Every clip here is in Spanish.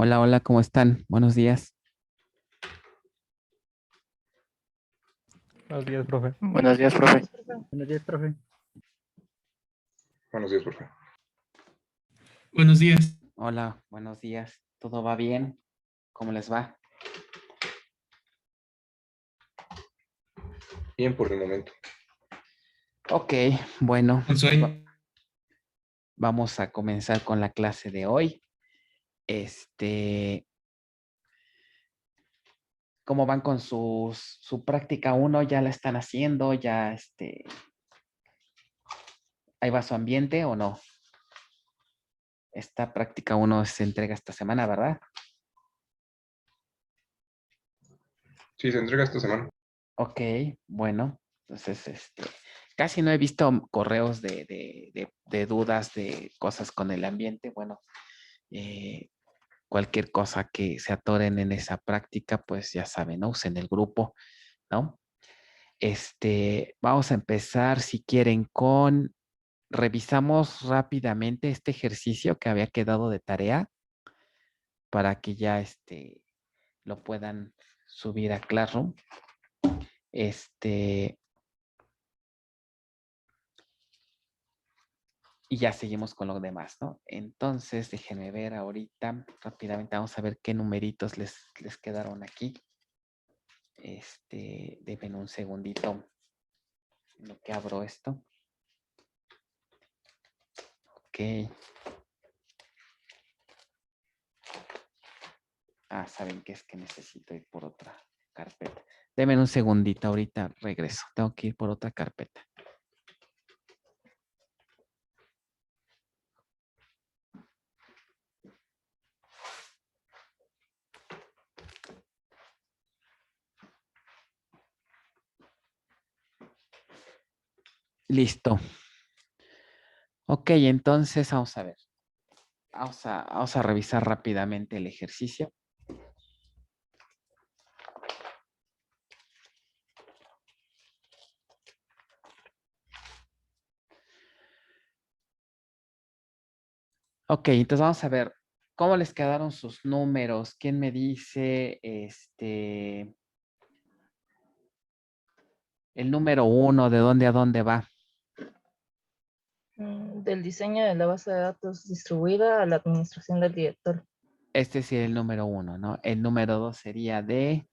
Hola, hola, ¿cómo están? Buenos días. Buenos días, profe. Buenos días, profe. Buenos días, profe. Buenos días, profe. Buenos días. Hola, buenos días. ¿Todo va bien? ¿Cómo les va? Bien por el momento. Ok, bueno, Con pues sueño. vamos a comenzar con la clase de hoy. ¿Cómo van con su práctica uno? ¿Ya la están haciendo? ¿Ya ahí va su ambiente o no? Esta práctica uno se entrega esta semana, ¿verdad? Sí, se entrega esta semana. Ok, bueno, entonces casi no he visto correos de dudas, de cosas con el ambiente. Bueno, cualquier cosa que se atoren en esa práctica, pues ya saben, ¿no? Usen el grupo, ¿no? Vamos a empezar, si quieren, revisamos rápidamente este ejercicio que había quedado de tarea para que ya lo puedan subir a Classroom. Y ya seguimos con lo demás, ¿no? Entonces, déjenme ver ahorita rápidamente, vamos a ver qué numeritos les quedaron aquí. Denme un segundito en lo que abro esto. Ok. Saben que es que necesito ir por otra carpeta. Denme un segundito, ahorita regreso. Tengo que ir por otra carpeta. Listo. Ok, entonces vamos a ver. Vamos a revisar rápidamente el ejercicio. Ok, entonces vamos a ver cómo les quedaron sus números. ¿Quién me dice el número 1, de dónde a dónde va? Del diseño de la base de datos distribuida a la administración del director. Este sería el número 1, ¿no? El número 2 sería de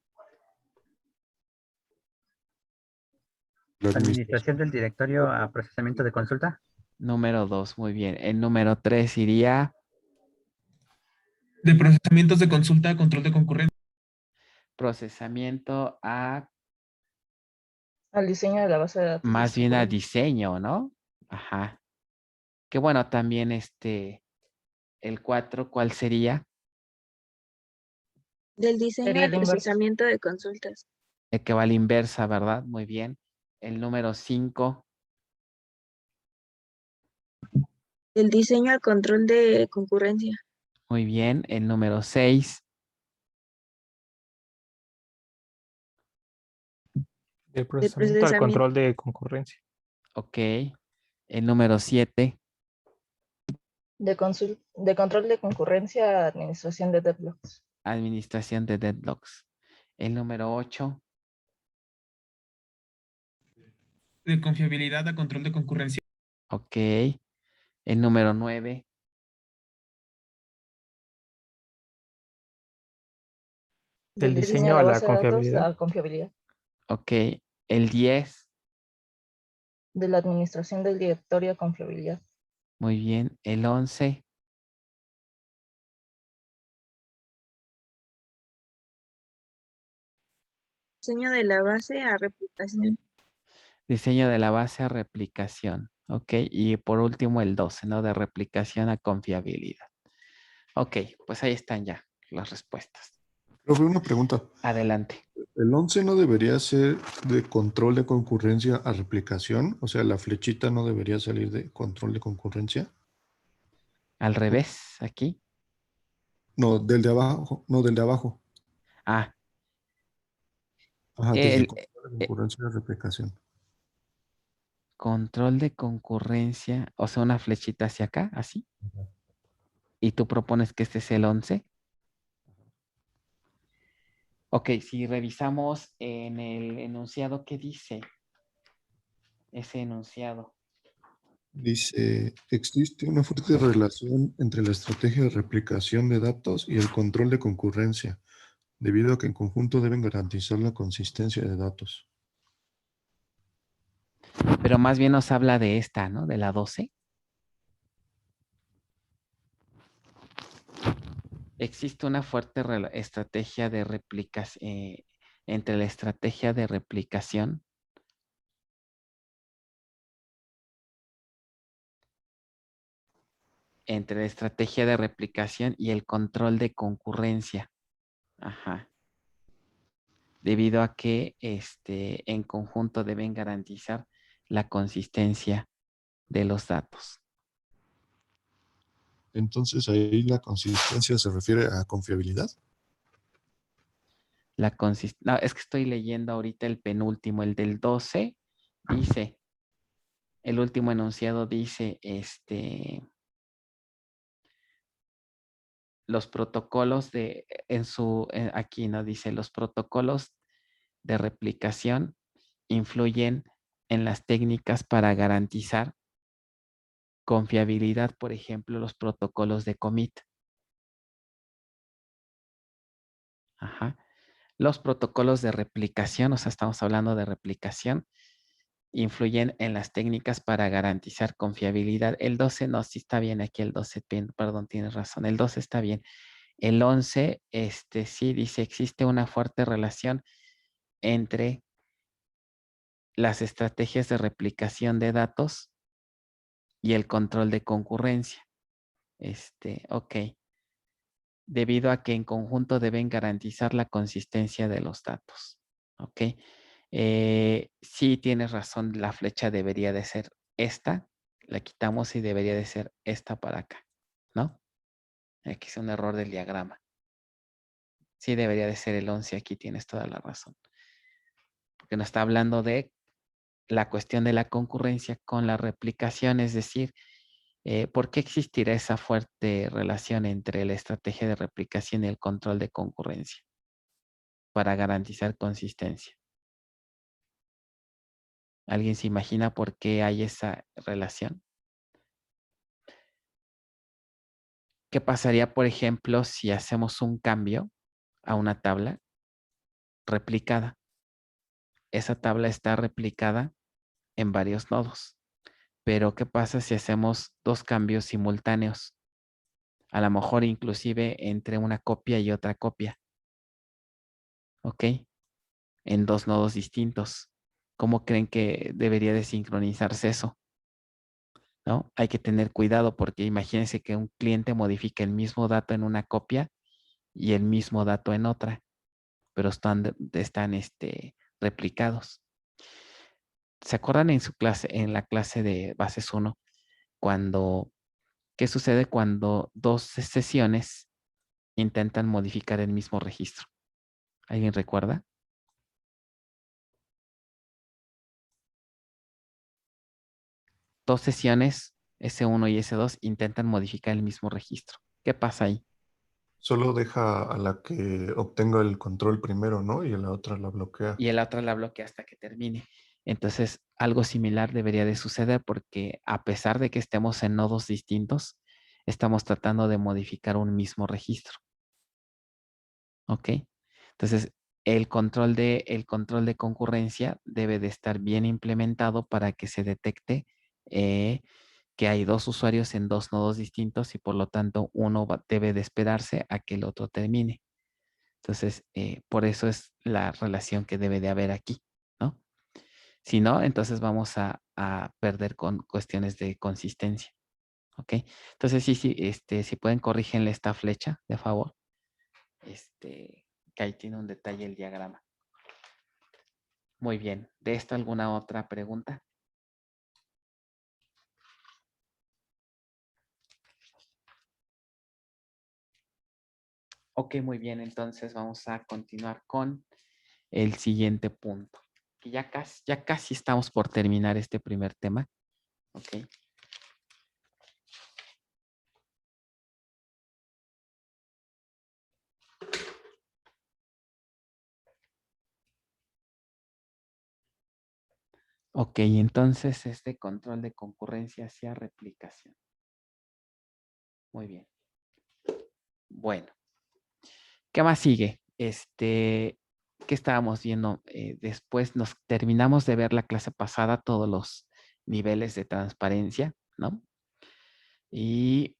La Administración del directorio a procesamiento de consulta. número 2, muy bien. El número 3 iría De procesamientos de consulta, control de concurrencia. procesamiento a, Al diseño de la base de datos más bien a distribuida. diseño, ¿no? Ajá. Que bueno, también el 4, ¿cuál sería? Del diseño Sería de el inverso. procesamiento de consultas. El que va a la inversa, ¿verdad? Muy bien. El número 5, Del diseño al control de concurrencia. muy bien. El número 6, Del Del procesamiento al procesamiento. control de concurrencia. ok. El número 7, De control de concurrencia a administración de deadlocks. administración de deadlocks. El número 8, De confiabilidad a control de concurrencia. ok. El número 9, Del Del diseño de diseño la a la base de datos confiabilidad. a confiabilidad. ok. El 10, De la administración del directorio a confiabilidad. muy bien. El 11, Diseño de la base a replicación. diseño de la base a replicación. Ok. Y por último el 12, ¿no? De replicación a confiabilidad. Ok, pues ahí están ya las respuestas. Profe, una pregunta. Adelante. ¿El 11 no debería ser de control de concurrencia a replicación? O sea, la flechita no debería salir de control de concurrencia. Al revés, aquí. No, del de abajo. No, del de abajo. Ah, Ajá, desde el control de concurrencia a replicación. control de concurrencia, o sea, una flechita hacia acá, así. Y tú propones que este es el 11. Ok, si revisamos en el enunciado, ¿qué dice ese enunciado? Dice, existe una fuerte relación entre la estrategia de replicación de datos y el control de concurrencia, debido a que en conjunto deben garantizar la consistencia de datos. Pero más bien nos habla de esta, ¿no? De la 12. Existe una fuerte estrategia de replicación, entre la estrategia de replicación y el control de concurrencia. Ajá. Debido a que en conjunto deben garantizar la consistencia de los datos. Entonces ahí la consistencia se refiere a confiabilidad. No, es que estoy leyendo ahorita el penúltimo, el del 12, dice, el último enunciado dice, los protocolos aquí no dice, los protocolos de replicación influyen en las técnicas para garantizar confiabilidad, por ejemplo, los protocolos de commit. Ajá. Los protocolos de replicación, o sea, estamos hablando de replicación, influyen en las técnicas para garantizar confiabilidad. El 12, no, sí está bien aquí el 12, perdón, tienes razón, el 12 está bien. El 11, sí dice, existe una fuerte relación entre las estrategias de replicación de datos y el control de concurrencia. Ok. Debido a que en conjunto deben garantizar la consistencia de los datos. Ok. Sí, tienes razón, la flecha debería de ser esta, la quitamos y debería de ser esta para acá, ¿no? Aquí es un error del diagrama. Sí, debería de ser el 11, aquí tienes toda la razón. Porque nos está hablando de la cuestión de la concurrencia con la replicación, es decir, ¿por qué existirá esa fuerte relación entre la estrategia de replicación y el control de concurrencia? Para garantizar consistencia. ¿Alguien se imagina por qué hay esa relación? ¿Qué pasaría, por ejemplo, si hacemos un cambio a una tabla replicada? Esa tabla está replicada en varios nodos. Pero ¿qué pasa si hacemos dos cambios simultáneos? A lo mejor inclusive entre una copia y otra copia. ¿Ok? En dos nodos distintos. ¿Cómo creen que debería de sincronizarse eso? ¿No? Hay que tener cuidado porque imagínense que un cliente modifique el mismo dato en una copia y el mismo dato en otra, pero están replicados. ¿Se acuerdan en su clase, en la clase de bases 1, qué sucede cuando dos sesiones intentan modificar el mismo registro? ¿Alguien recuerda? Dos sesiones, S1 y S2, intentan modificar el mismo registro. ¿Qué pasa ahí? Solo deja a la que obtenga el control primero, ¿no? Y a la otra la bloquea. Y el otro la bloquea hasta que termine. Entonces, algo similar debería de suceder porque a pesar de que estemos en nodos distintos, estamos tratando de modificar un mismo registro. ¿Ok? Entonces, el control de concurrencia debe de estar bien implementado para que se detecte que hay dos usuarios en dos nodos distintos y por lo tanto uno debe de esperarse a que el otro termine. Entonces, por eso es la relación que debe de haber aquí, ¿no? Si no, entonces vamos a perder con cuestiones de consistencia. ¿Ok? Entonces, sí, si pueden, corrígenle esta flecha, de favor. Que ahí tiene un detalle el diagrama. Muy bien. ¿De esto alguna otra pregunta? Ok, muy bien. Entonces vamos a continuar con el siguiente punto. Que ya casi estamos por terminar este primer tema. Ok. Ok, entonces este control de concurrencia hacia replicación. Muy bien. Bueno, ¿qué más sigue? ¿Qué estábamos viendo? Después nos terminamos de ver la clase pasada todos los niveles de transparencia, ¿no? Y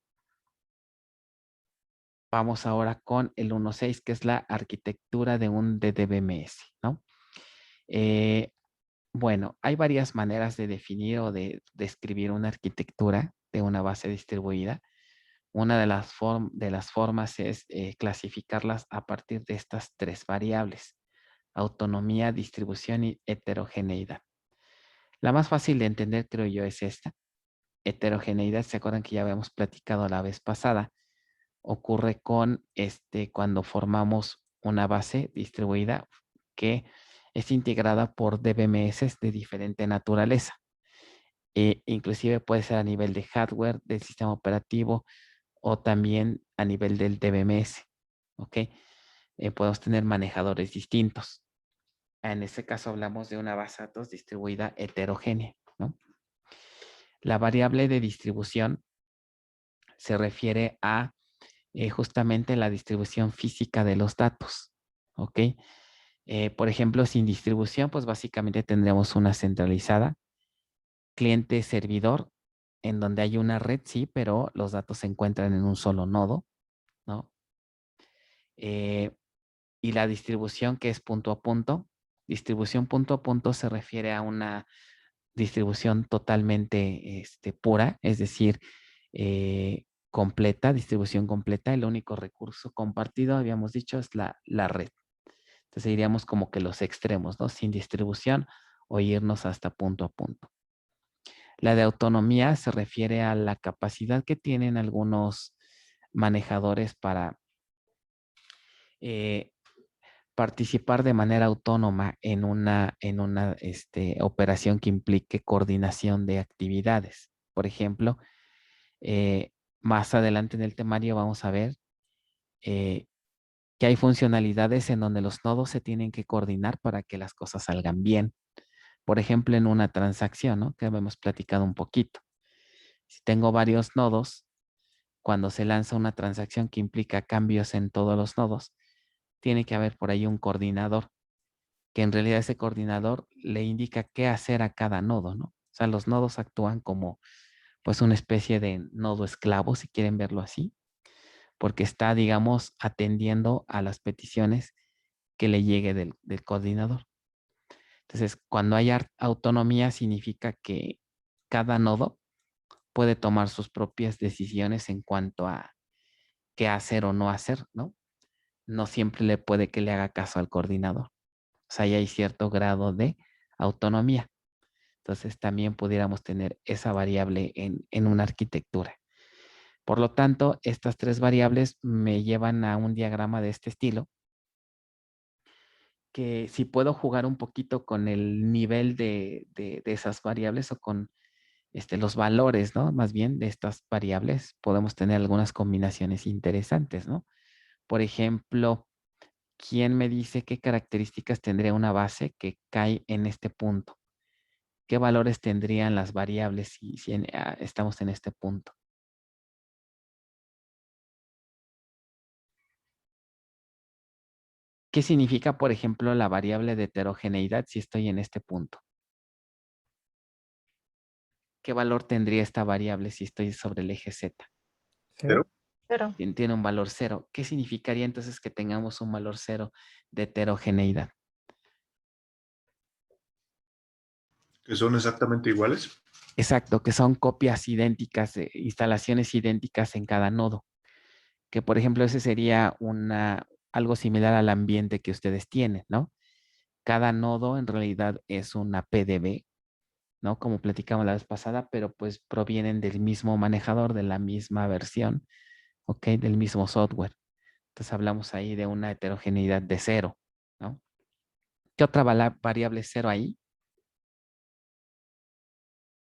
vamos ahora con el 1.6, que es la arquitectura de un DDBMS, ¿no? Bueno, hay varias maneras de definir o de describir una arquitectura de una base distribuida. Una de las formas es clasificarlas a partir de estas tres variables: autonomía, distribución y heterogeneidad. La más fácil de entender, creo yo, es esta. Heterogeneidad, ¿se acuerdan que ya habíamos platicado la vez pasada? Ocurre cuando formamos una base distribuida que es integrada por DBMS de diferente naturaleza. Inclusive puede ser a nivel de hardware, del sistema operativo, o también a nivel del DBMS. ¿Ok? Podemos tener manejadores distintos. En este caso hablamos de una base de datos distribuida heterogénea, ¿no? La variable de distribución se refiere a justamente la distribución física de los datos. ¿Ok? Por ejemplo, sin distribución, pues básicamente tendríamos una centralizada, cliente-servidor, en donde hay una red, sí, pero los datos se encuentran en un solo nodo, ¿no? Y la distribución, que es punto a punto. Distribución punto a punto se refiere a una distribución totalmente pura, es decir, completa, distribución completa. El único recurso compartido, habíamos dicho, es la red. Entonces iríamos como que los extremos, ¿no? Sin distribución o irnos hasta punto a punto. La de autonomía se refiere a la capacidad que tienen algunos manejadores para participar de manera autónoma en una operación que implique coordinación de actividades. Por ejemplo, más adelante en el temario vamos a ver que hay funcionalidades en donde los nodos se tienen que coordinar para que las cosas salgan bien. Por ejemplo, en una transacción, ¿no? Que hemos platicado un poquito. Si tengo varios nodos, cuando se lanza una transacción que implica cambios en todos los nodos, tiene que haber por ahí un coordinador, que en realidad ese coordinador le indica qué hacer a cada nodo, ¿no? O sea, los nodos actúan como pues una especie de nodo esclavo, si quieren verlo así, porque está, digamos, atendiendo a las peticiones que le llegue del coordinador. Entonces, cuando hay autonomía, significa que cada nodo puede tomar sus propias decisiones en cuanto a qué hacer o no hacer, ¿no? No siempre le puede que le haga caso al coordinador. O sea, ya hay cierto grado de autonomía. Entonces, también pudiéramos tener esa variable en una arquitectura. Por lo tanto, estas tres variables me llevan a un diagrama de este estilo, que si puedo jugar un poquito con el nivel de esas variables o con los valores, ¿no? Más bien de estas variables, podemos tener algunas combinaciones interesantes, ¿no? Por ejemplo, ¿quién me dice qué características tendría una base que cae en este punto? ¿Qué valores tendrían las variables si estamos en este punto? ¿Qué significa, por ejemplo, la variable de heterogeneidad si estoy en este punto? ¿Qué valor tendría esta variable si estoy sobre el eje Z? Cero. Pero Tiene un valor 0. ¿Qué significaría entonces que tengamos un valor 0 de heterogeneidad? Que son exactamente iguales. Exacto, que son copias idénticas, instalaciones idénticas en cada nodo. Que por ejemplo ese sería algo similar al ambiente que ustedes tienen, ¿no? Cada nodo en realidad es una PDB, ¿no? Como platicamos la vez pasada, pero pues provienen del mismo manejador, de la misma versión, ¿ok? Del mismo software. Entonces hablamos ahí de una heterogeneidad de 0, ¿no? ¿Qué otra variable es 0 ahí?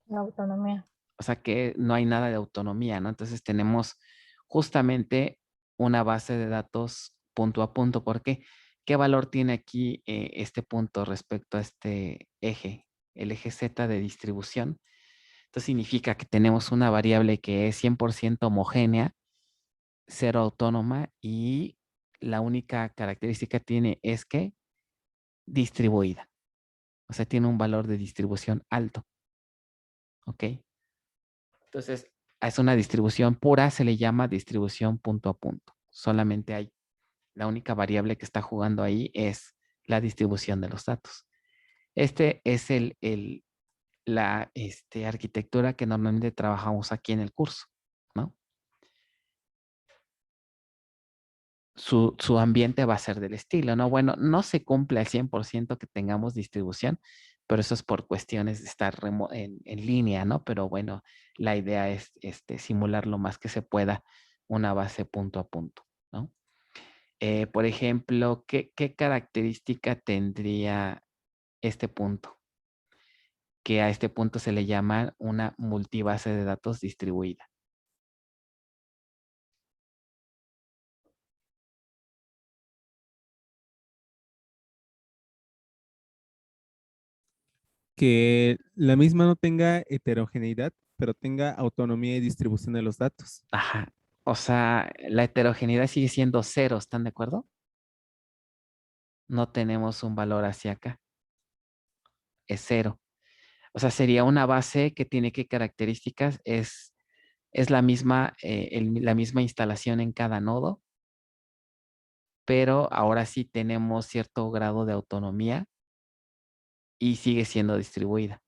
la autonomía. O sea que no hay nada de autonomía, ¿no? Entonces tenemos justamente una base de datos punto a punto. ¿Por qué? ¿Qué valor tiene aquí este punto respecto a este eje? el eje Z de distribución. Esto significa que tenemos una variable que es 100% homogénea, cero autónoma, y la única característica que tiene es que distribuida. O sea, tiene un valor de distribución alto. ¿Ok? Entonces, es una distribución pura, se le llama distribución punto a punto. Solamente hay, la única variable que está jugando ahí es la distribución de los datos. Este es la arquitectura que normalmente trabajamos aquí en el curso, ¿no? Su ambiente va a ser del estilo, ¿no? Bueno, no se cumple al 100% que tengamos distribución, pero eso es por cuestiones de estar en línea, ¿no? Pero bueno, la idea es simular lo más que se pueda una base punto a punto, ¿no? Por ejemplo, ¿qué característica tendría este punto? Que a este punto se le llama una multibase de datos distribuida. Que la misma no tenga heterogeneidad, pero tenga autonomía y distribución de los datos. Ajá. O sea, la heterogeneidad sigue siendo cero, ¿están de acuerdo? No tenemos un valor hacia acá. Es cero. O sea, sería una base que tiene qué características. Es la misma, la misma instalación en cada nodo, pero ahora sí tenemos cierto grado de autonomía y sigue siendo distribuida.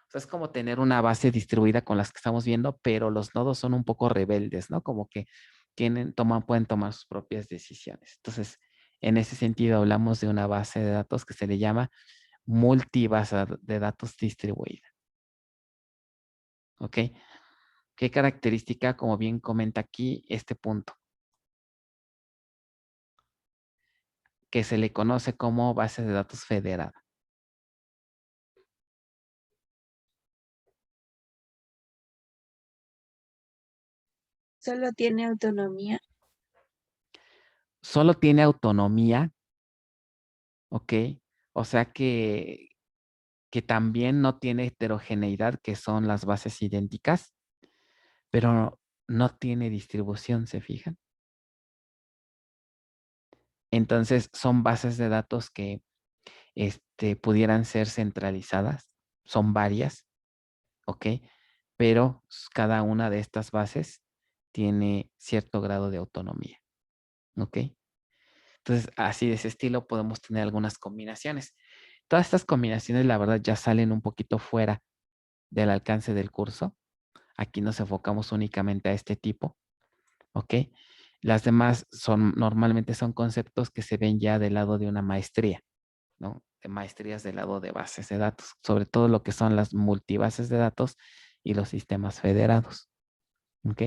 O sea, es como tener una base distribuida con las que estamos viendo, pero los nodos son un poco rebeldes, ¿no? Como que pueden tomar sus propias decisiones. Entonces, en ese sentido, hablamos de una base de datos que se le llama multibase de datos distribuida. ¿Ok? ¿Qué característica, como bien comenta aquí, este punto? Que se le conoce como base de datos federada. Solo tiene autonomía. Solo tiene autonomía, ¿ok? O sea que también no tiene heterogeneidad, que son las bases idénticas, pero no tiene distribución, ¿se fijan? Entonces, son bases de datos que pudieran ser centralizadas, son varias, ¿ok? Pero cada una de estas bases tiene cierto grado de autonomía, ¿ok? Entonces, así de ese estilo podemos tener algunas combinaciones. Todas estas combinaciones, la verdad, ya salen un poquito fuera del alcance del curso. Aquí nos enfocamos únicamente a este tipo, ¿ok? Las demás normalmente son conceptos que se ven ya del lado de una maestría, ¿no? De maestrías del lado de bases de datos, sobre todo lo que son las multibases de datos y los sistemas federados, ¿ok?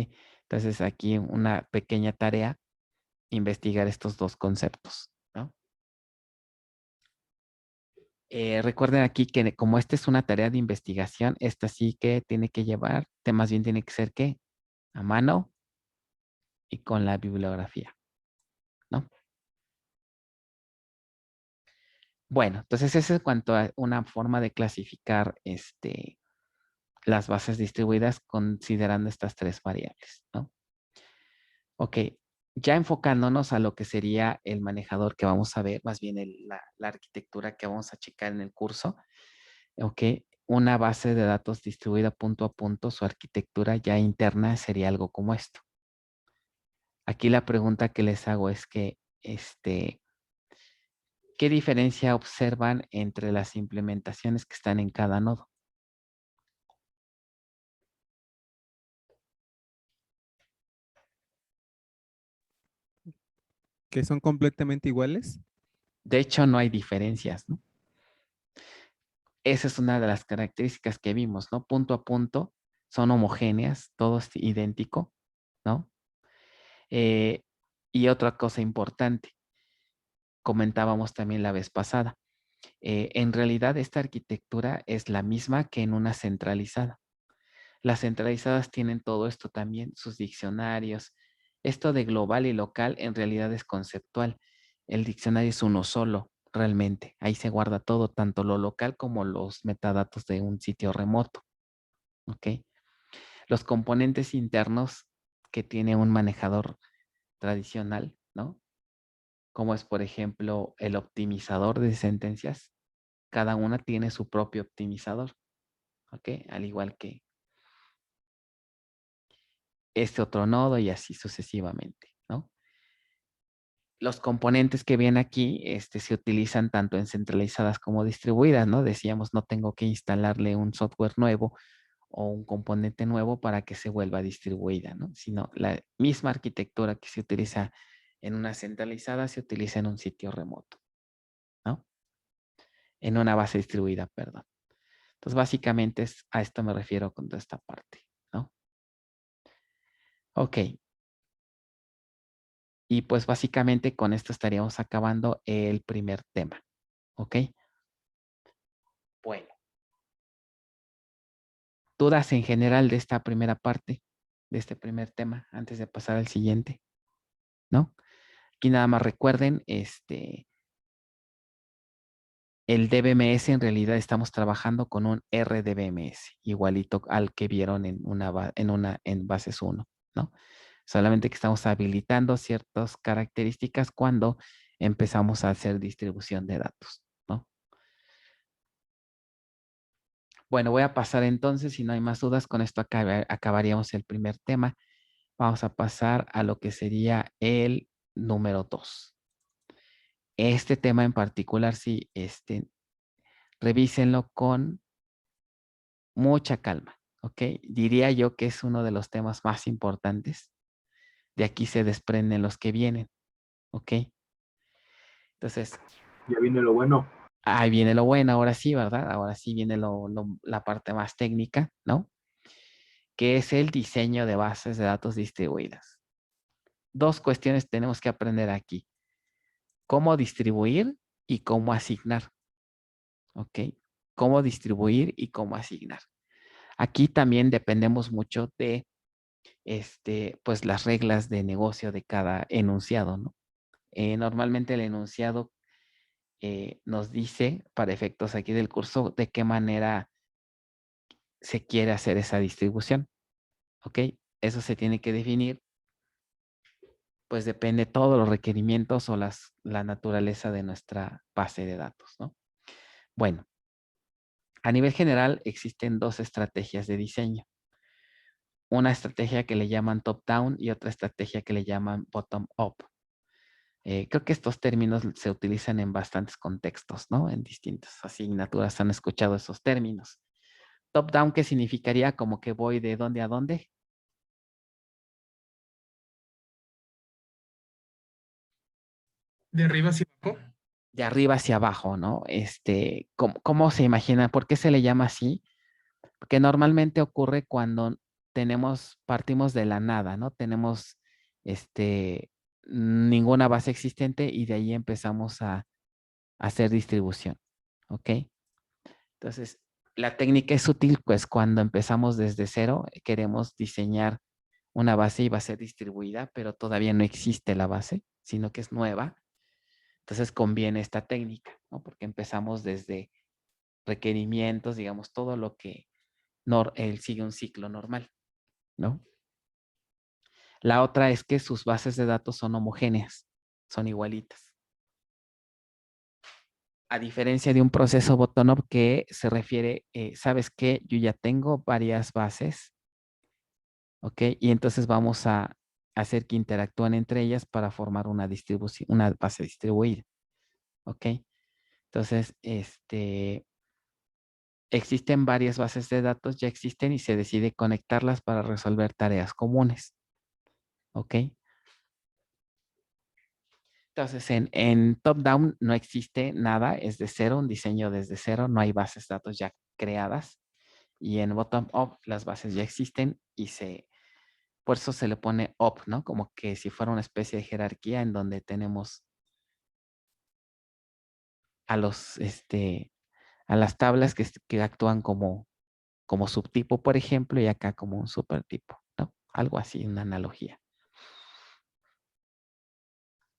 Entonces aquí una pequeña tarea, investigar estos dos conceptos, ¿no? Recuerden aquí que como esta es una tarea de investigación, esta sí que tiene que llevar, más bien tiene que ser ¿qué? A mano y con la bibliografía, ¿no? Bueno, entonces eso es cuanto a una forma de clasificar las bases distribuidas considerando estas tres variables, ¿no? Ok, ya enfocándonos a lo que sería el manejador que vamos a ver, más bien la arquitectura que vamos a checar en el curso, ok, una base de datos distribuida punto a punto, su arquitectura ya interna sería algo como esto. Aquí la pregunta que les hago es que, ¿qué diferencia observan entre las implementaciones que están en cada nodo? Que son completamente iguales. De hecho, no hay diferencias, ¿no? Esa es una de las características que vimos, ¿no? Punto a punto, son homogéneas, todo es idéntico, ¿no? Y otra cosa importante, comentábamos también la vez pasada, en realidad esta arquitectura es la misma que en una centralizada. Las centralizadas tienen todo esto también, sus diccionarios. Esto de global y local en realidad es conceptual. El diccionario es uno solo. realmente. Ahí se guarda todo, tanto lo local como los metadatos de un sitio remoto. ¿Ok? Los componentes internos que tiene un manejador tradicional, ¿no? Como es, por ejemplo, el optimizador de sentencias. Cada una tiene su propio optimizador. ¿Ok? Al igual que este otro nodo y así sucesivamente, ¿no? Los componentes que vienen aquí se utilizan tanto en centralizadas como distribuidas, ¿no? Decíamos, no tengo que instalarle un software nuevo o un componente nuevo para que se vuelva distribuida, ¿no? Sino la misma arquitectura que se utiliza en una centralizada se utiliza en un sitio remoto, ¿no? En una base distribuida, perdón. Entonces, básicamente a esto me refiero con toda esta parte, ¿no? Ok. Y pues básicamente con esto estaríamos acabando el primer tema, ¿ok? Bueno. ¿Dudas en general de esta primera parte, de este primer tema, antes de pasar al siguiente? ¿No? Aquí nada más recuerden, el DBMS en realidad estamos trabajando con un RDBMS, igualito al que vieron en bases 1, ¿no? Solamente que estamos habilitando ciertas características cuando empezamos a hacer distribución de datos, ¿no? Bueno, voy a pasar entonces, si no hay más dudas, con esto acabaríamos el primer tema. Vamos a pasar a lo que sería el número 2. Este tema en particular, sí, revísenlo con mucha calma, ¿ok? Diría yo que es uno de los temas más importantes. De aquí se desprenden los que vienen, ¿ok? Entonces, Ya viene lo bueno. ahí viene lo bueno, ahora sí, ¿verdad? Ahora sí viene la parte más técnica, ¿no? Que es el diseño de bases de datos distribuidas. Dos cuestiones tenemos que aprender aquí. Cómo distribuir y cómo asignar. ¿Ok? Cómo distribuir y cómo asignar. Aquí también dependemos mucho de pues las reglas de negocio de cada enunciado, ¿no? Normalmente el enunciado nos dice, para efectos aquí del curso, de qué manera se quiere hacer esa distribución. ¿Ok? Eso se tiene que definir, pues depende de todos los requerimientos o la naturaleza de nuestra base de datos, ¿no? Bueno, a nivel general existen dos estrategias de diseño. Una estrategia que le llaman top-down y otra estrategia que le llaman bottom-up. Creo que estos términos se utilizan en bastantes contextos, ¿no? En distintas asignaturas han escuchado esos términos. Top-down, ¿qué significaría? Como que voy de dónde a dónde. De arriba hacia abajo. De arriba hacia abajo, ¿no? ¿Cómo se imagina? ¿Por qué se le llama así? Porque normalmente ocurre cuando partimos de la nada, ¿no? Tenemos ninguna base existente y de ahí empezamos a hacer distribución, ¿ok? Entonces, la técnica es útil, pues cuando empezamos desde cero, queremos diseñar una base y va a ser distribuida, pero todavía no existe la base, sino que es nueva. Entonces conviene esta técnica, ¿no? Porque empezamos desde requerimientos, digamos, todo lo que él sigue un ciclo normal, ¿no? La otra es que sus bases de datos son homogéneas, son igualitas. A diferencia de un proceso bottom-up que se refiere, ¿sabes qué? Yo ya tengo varias bases, ¿ok? Y entonces vamos a hacer que interactúen entre ellas para formar una distribución, una base distribuida, ¿ok? Entonces, existen varias bases de datos, ya existen y se decide conectarlas para resolver tareas comunes, ¿ok? Entonces, en top-down no existe nada, es de cero, un diseño desde cero, no hay bases de datos ya creadas. Y en bottom-up las bases ya existen y por eso se le pone up, ¿no? Como que si fuera una especie de jerarquía en donde tenemos a las tablas que actúan como subtipo, por ejemplo, y acá como un supertipo, ¿no? Algo así, una analogía.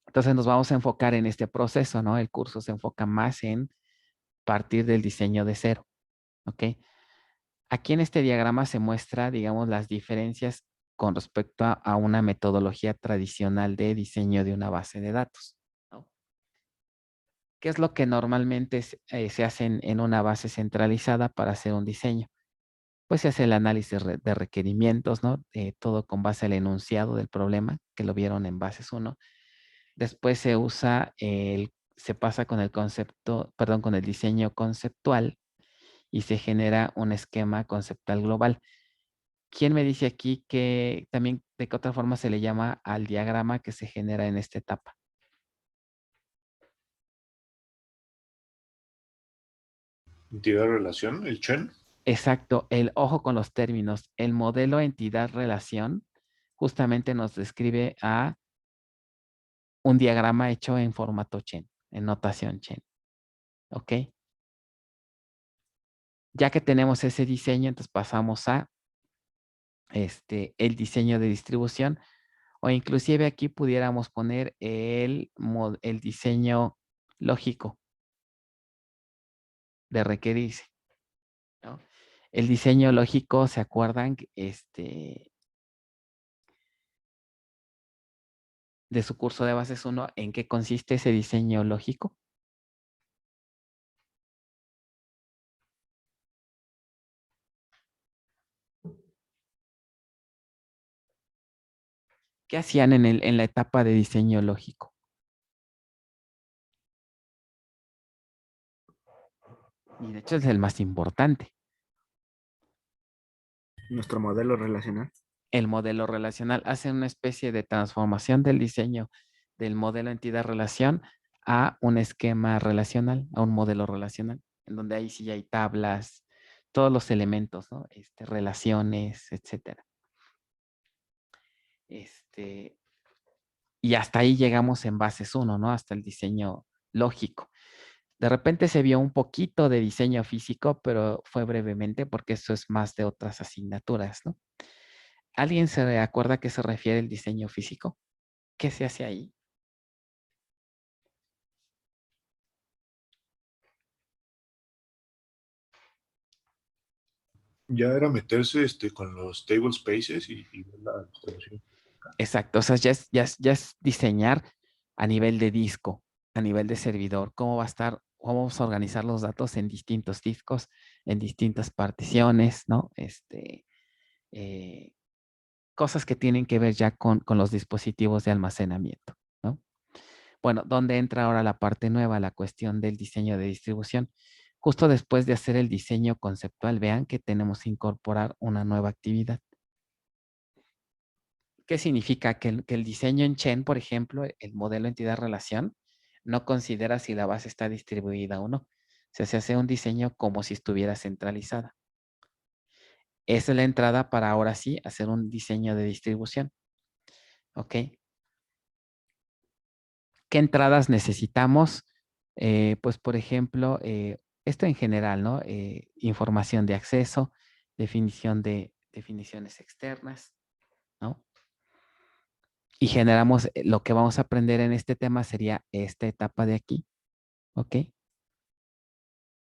Entonces nos vamos a enfocar en este proceso, ¿no? El curso se enfoca más en partir del diseño de cero, ¿ok? Aquí en este diagrama se muestra, digamos, las diferencias con respecto a una metodología tradicional de diseño de una base de datos, ¿no? ¿Qué es lo que normalmente se hace en una base centralizada para hacer un diseño? Pues se hace el análisis de requerimientos, ¿no? Todo con base al enunciado del problema, que lo vieron en bases 1. Después se usa se pasa con el concepto, perdón, con el diseño conceptual y se genera un esquema conceptual global. ¿Quién me dice aquí que también de qué otra forma se le llama al diagrama que se genera en esta etapa? Entidad de relación, el CHEN. Exacto, el ojo con los términos. El modelo entidad-relación justamente nos describe a un diagrama hecho en formato Chen, en notación Chen. ¿Ok? Ya que tenemos ese diseño, entonces pasamos a el diseño de distribución, o inclusive aquí pudiéramos poner el diseño lógico de requerirse, ¿no? El diseño lógico, ¿se acuerdan? De su curso de bases 1, ¿en qué consiste ese diseño lógico? ¿Qué hacían en la etapa de diseño lógico? Y de hecho es el más importante. Nuestro modelo relacional. El modelo relacional hace una especie de transformación del diseño del modelo entidad-relación a un esquema relacional, a un modelo relacional, en donde ahí sí hay tablas, todos los elementos, ¿no? Relaciones, etcétera. Y hasta ahí llegamos en bases 1, ¿no? Hasta el diseño lógico. De repente se vio un poquito de diseño físico, pero fue brevemente porque eso es más de otras asignaturas, ¿no? ¿Alguien se acuerda a qué se refiere el diseño físico? ¿Qué se hace ahí? Ya era meterse con los table spaces y ver la distribución. Exacto, o sea, ya es diseñar a nivel de disco, a nivel de servidor, cómo va a estar, cómo vamos a organizar los datos en distintos discos, en distintas particiones, ¿no? Cosas que tienen que ver ya con los dispositivos de almacenamiento, ¿no? Bueno, ¿dónde entra ahora la parte nueva, la cuestión del diseño de distribución? Justo después de hacer el diseño conceptual, vean que tenemos que incorporar una nueva actividad. ¿Qué significa? Que el diseño en Chen, por ejemplo, el modelo entidad-relación, no considera si la base está distribuida o no. O sea, se hace un diseño como si estuviera centralizada. Esa es la entrada para ahora sí hacer un diseño de distribución. ¿Ok? ¿Qué entradas necesitamos? Pues, por ejemplo, esto en general, ¿no? Información de acceso, definición de definiciones externas, ¿no? Y generamos lo que vamos a aprender en este tema sería esta etapa de aquí, ¿ok?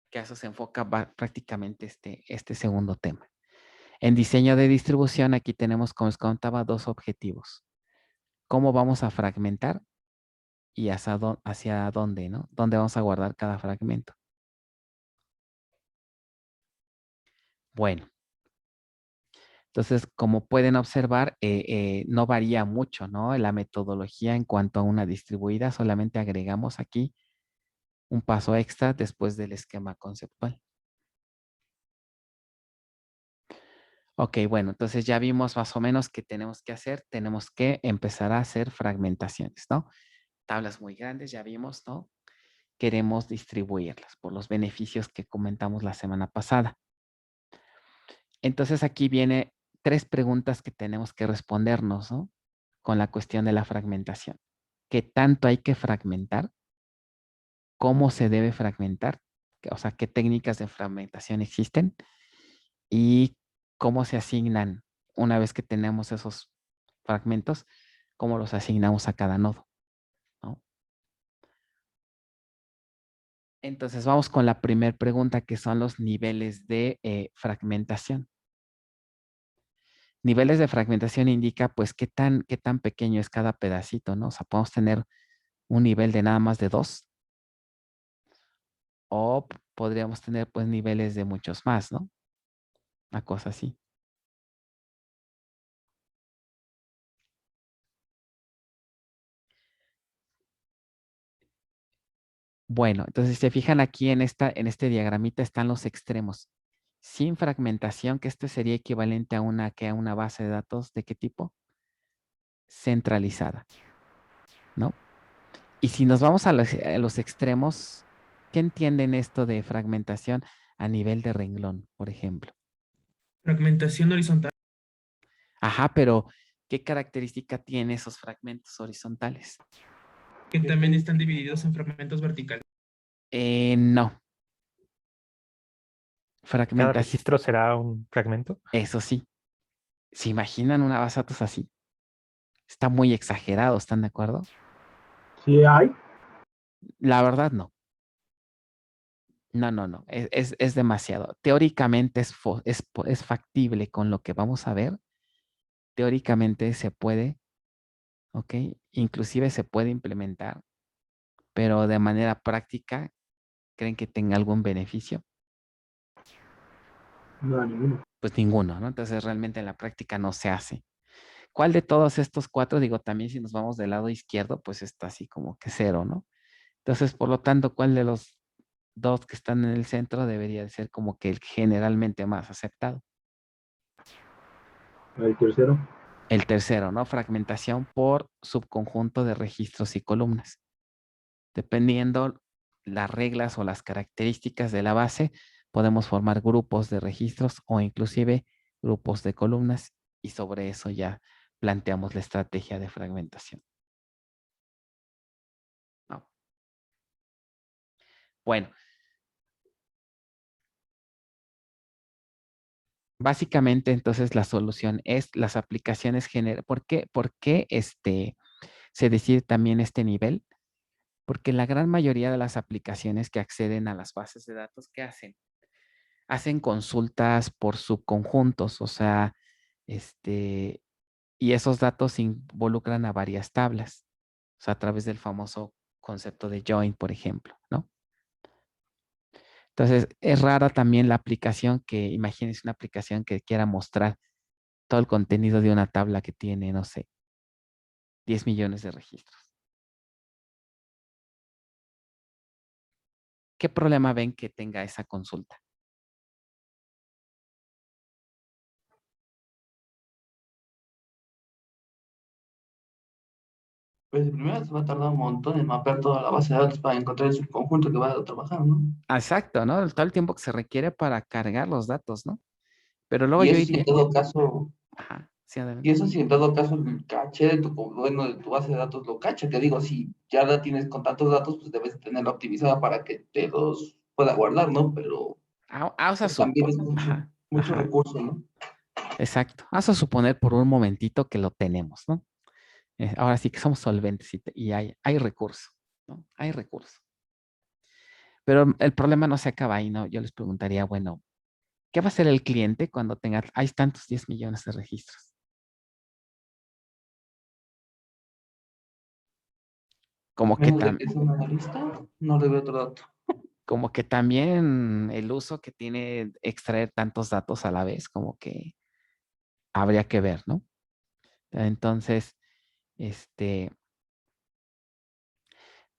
Que a eso se enfoca prácticamente este segundo tema. En diseño de distribución, aquí tenemos, como os contaba, dos objetivos. ¿Cómo vamos a fragmentar? Y hacia dónde, ¿no? ¿Dónde vamos a guardar cada fragmento? Bueno. Entonces, como pueden observar, no varía mucho, ¿no? La metodología en cuanto a una distribuida, solamente agregamos aquí un paso extra después del esquema conceptual. Ok, bueno, entonces ya vimos más o menos qué tenemos que hacer. Tenemos que empezar a hacer fragmentaciones, ¿no? Tablas muy grandes, ya vimos, ¿no? Queremos distribuirlas por los beneficios que comentamos la semana pasada. Entonces aquí viene 3 preguntas que tenemos que respondernos, ¿no? Con la cuestión de la fragmentación. ¿Qué tanto hay que fragmentar? ¿Cómo se debe fragmentar? O sea, ¿qué técnicas de fragmentación existen? Y cómo se asignan una vez que tenemos esos fragmentos, cómo los asignamos a cada nodo, ¿no? Entonces vamos con la primera pregunta, que son los niveles de fragmentación. Niveles de fragmentación indica pues qué tan pequeño es cada pedacito, ¿no? O sea, podemos tener un nivel de nada más de 2 o podríamos tener pues niveles de muchos más, ¿no? Una cosa así. Bueno, entonces si se fijan aquí en este diagramita están los extremos. Sin fragmentación, que esto sería equivalente a una base de datos, ¿de qué tipo? Centralizada, ¿no? Y si nos vamos a los extremos, ¿qué entienden esto de fragmentación a nivel de renglón, por ejemplo? Fragmentación horizontal. Ajá, pero ¿qué característica tiene esos fragmentos horizontales? Que también están divididos en fragmentos verticales. No. ¿Cada Fragmentación, registro será un fragmento? eso sí. ¿Se imaginan una base de datos así? Está muy exagerado, ¿están de acuerdo? Sí hay. La verdad, no. No. Es demasiado. Teóricamente es factible con lo que vamos a ver. Teóricamente se puede, ¿ok? Inclusive se puede implementar, pero de manera práctica, ¿creen que tenga algún beneficio? No, ninguno. Pues ninguno, ¿no? Entonces realmente en la práctica no se hace. ¿Cuál de todos estos 4? Digo, también si nos vamos del lado izquierdo, pues está así como que 0, ¿no? Entonces, por lo tanto, ¿cuál de los 2 que están en el centro debería de ser como que el generalmente más aceptado? El tercero. El tercero, ¿no? Fragmentación por subconjunto de registros y columnas. Dependiendo las reglas o las características de la base, podemos formar grupos de registros o inclusive grupos de columnas y sobre eso ya planteamos la estrategia de fragmentación. No. Bueno. Básicamente, entonces, la solución es las aplicaciones ¿Por qué se decide también este nivel? Porque la gran mayoría de las aplicaciones que acceden a las bases de datos, ¿qué hacen? Hacen consultas por subconjuntos, o sea, y esos datos involucran a varias tablas, o sea, a través del famoso concepto de join, por ejemplo, ¿no? Entonces, es rara también la aplicación imagínense una aplicación que quiera mostrar todo el contenido de una tabla que tiene, no sé, 10 millones de registros. ¿Qué problema ven que tenga esa consulta? Pues primero se va a tardar un montón en mapear toda la base de datos para encontrar el subconjunto que va a trabajar, ¿no? Exacto, ¿no? Todo el tiempo que se requiere para cargar los datos, ¿no? Pero luego Y yo eso sí, iría... en todo caso, Ajá, sí, adelante. y eso sí, en todo caso, el caché de de tu base de datos lo cacha. Te digo, si ya la tienes con tantos datos, pues debes tenerla optimizada para que te los pueda guardar, ¿no? Pero O sea, pues, también es ajá, mucho ajá, recurso, ¿no? exacto. Vamos a suponer por un momentito que lo tenemos, ¿no? Ahora sí que somos solventes y hay recurso, ¿no? Hay recurso. Pero el problema no se acaba ahí, ¿no? Yo les preguntaría, bueno, ¿qué va a hacer el cliente cuando hay tantos 10 millones de registros? Como que, Menos de que sea un analista, no le veo otro dato. como que también el uso que tiene extraer tantos datos a la vez, como que habría que ver, ¿no? Entonces,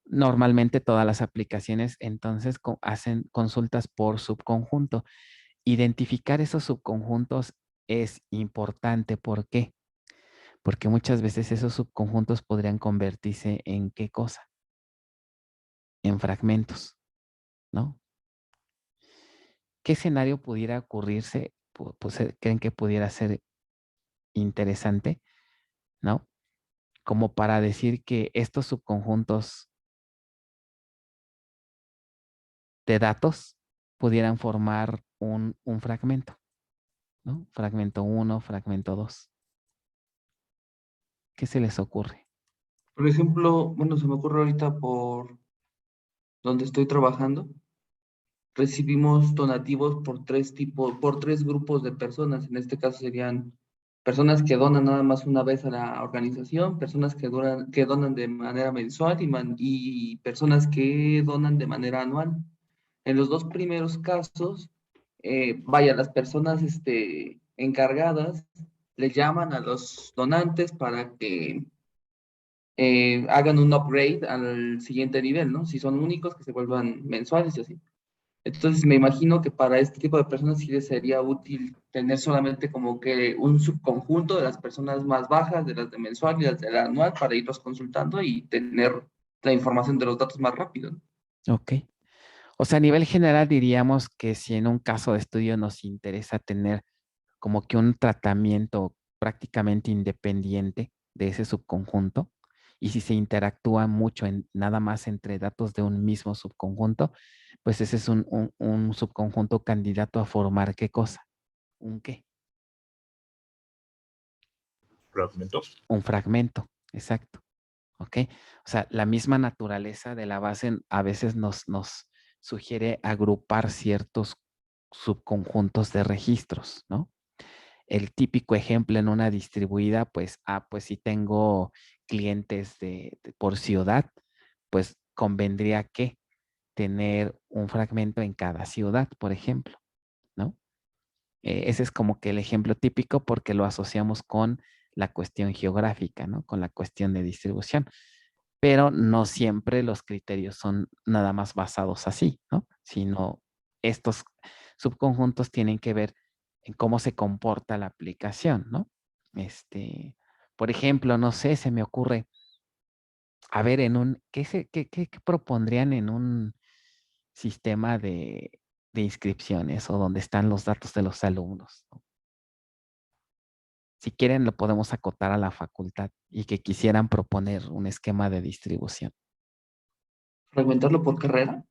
normalmente todas las aplicaciones entonces hacen consultas por subconjunto. Identificar esos subconjuntos es importante. ¿Por qué? Porque muchas veces esos subconjuntos podrían convertirse en ¿qué cosa? En fragmentos, ¿no? ¿Qué escenario pudiera ocurrirse? Pues, ¿creen que pudiera ser interesante? ¿No? Como para decir que estos subconjuntos de datos pudieran formar un fragmento, ¿no? Fragmento 1, fragmento 2. ¿Qué se les ocurre? Por ejemplo, bueno, se me ocurre ahorita por donde estoy trabajando, recibimos donativos por por tres grupos de personas. En este caso serían personas que donan nada más una vez a la organización, personas que donan de manera mensual y personas que donan de manera anual. En los dos primeros casos, vaya, las personas encargadas le llaman a los donantes para que hagan un upgrade al siguiente nivel, ¿no? Si son únicos, que se vuelvan mensuales y así. Entonces me imagino que para este tipo de personas sí les sería útil tener solamente como que un subconjunto de las personas más bajas, de las de mensual y las de la anual, para irlos consultando y tener la información de los datos más rápido, ¿no? Ok. O sea, a nivel general diríamos que si en un caso de estudio nos interesa tener como que un tratamiento prácticamente independiente de ese subconjunto, y si se interactúa mucho en nada más entre datos de un mismo subconjunto, pues ese es un subconjunto candidato a formar ¿qué cosa? ¿Un qué? Fragmento. Un fragmento, exacto. ¿Ok? O sea, la misma naturaleza de la base a veces nos sugiere agrupar ciertos subconjuntos de registros, ¿no? El típico ejemplo en una distribuida, pues, pues si tengo clientes por ciudad, pues convendría que tener un fragmento en cada ciudad, por ejemplo, ¿no? Ese es como que el ejemplo típico porque lo asociamos con la cuestión geográfica, ¿no? Con la cuestión de distribución. Pero no siempre los criterios son nada más basados así, ¿no? Sino estos subconjuntos tienen que ver en cómo se comporta la aplicación, ¿no? Por ejemplo, no sé, se me ocurre, a ver, ¿qué propondrían en un sistema de inscripciones o donde están los datos de los alumnos, ¿no? Si quieren, lo podemos acotar a la facultad y que quisieran proponer un esquema de distribución. Fragmentarlo por carrera.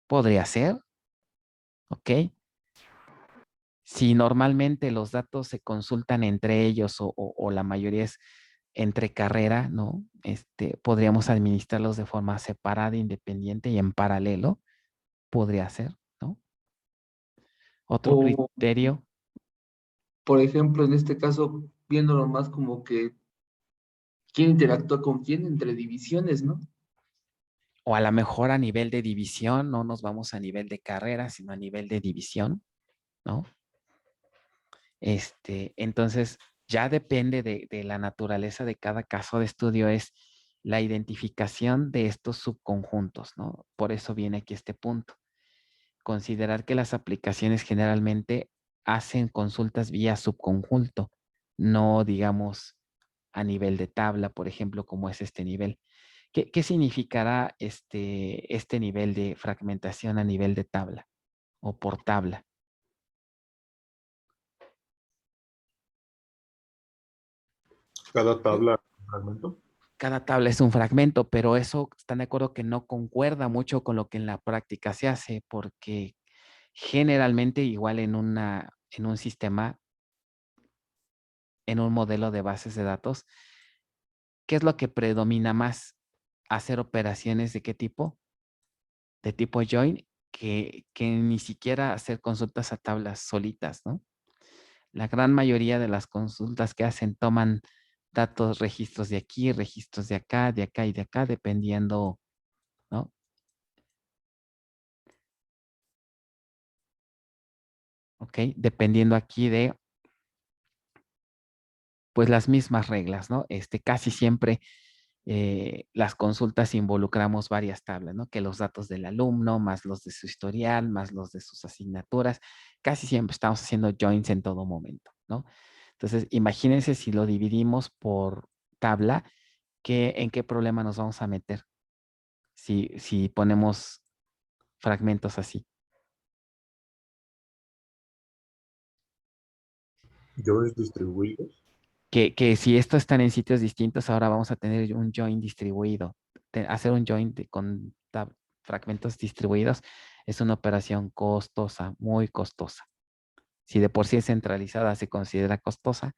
Podría ser, ¿ok? Si normalmente los datos se consultan entre ellos o la mayoría es entre carrera, ¿no? Podríamos administrarlos de forma separada, independiente y en paralelo. Podría ser, ¿no? Otro O, criterio, por ejemplo, en este caso, viéndolo más como que quién interactúa con quién entre divisiones, ¿no? o a lo mejor a nivel de división, no nos vamos a nivel de carrera, sino a nivel de división, ¿no? Entonces, ya depende de la naturaleza de cada caso de estudio, es la identificación de estos subconjuntos, ¿no? Por eso viene aquí este punto. Considerar que las aplicaciones generalmente hacen consultas vía subconjunto, no digamos a nivel de tabla, por ejemplo, como es este nivel. ¿Qué significará este nivel de fragmentación a nivel de tabla o por tabla? Cada tabla fragmento. Cada tabla es un fragmento, pero eso están de acuerdo que no concuerda mucho con lo que en la práctica se hace, porque generalmente igual en un sistema, en un modelo de bases de datos, ¿qué es lo que predomina más? Hacer operaciones de qué tipo? De tipo join, que ni siquiera hacer consultas a tablas solitas, ¿no? La gran mayoría de las consultas que hacen toman datos, registros de aquí, registros de acá y de acá, dependiendo, ¿no? ¿Ok? Dependiendo aquí de, pues, las mismas reglas, ¿no? Casi siempre las consultas involucramos varias tablas, ¿no? Que los datos del alumno, más los de su historial, más los de sus asignaturas. Casi siempre estamos haciendo joins en todo momento, ¿no? Entonces, imagínense si lo dividimos por tabla, ¿en qué problema nos vamos a meter si ponemos fragmentos así? Joins distribuidos. Que si estos están en sitios distintos, ahora vamos a tener un join distribuido. Hacer un join con fragmentos distribuidos es una operación costosa, muy costosa. Si de por sí es centralizada, se considera costosa.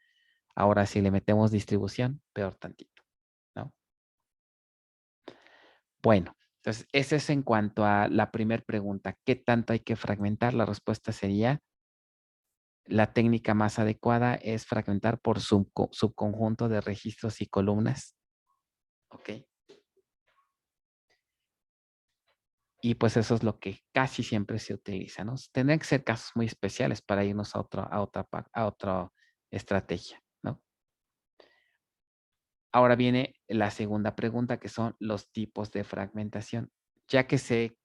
Ahora si le metemos distribución, peor tantito, ¿no? Bueno, Entonces, eso es en cuanto a la primera pregunta. ¿Qué tanto hay que fragmentar? La respuesta sería, la técnica más adecuada es fragmentar por subconjunto de registros y columnas. ¿Ok? Y pues eso es lo que casi siempre se utiliza, ¿no? Tendrían que ser casos muy especiales para irnos a otra estrategia, ¿no? Ahora viene la segunda pregunta, que son los tipos de fragmentación. Ya que sé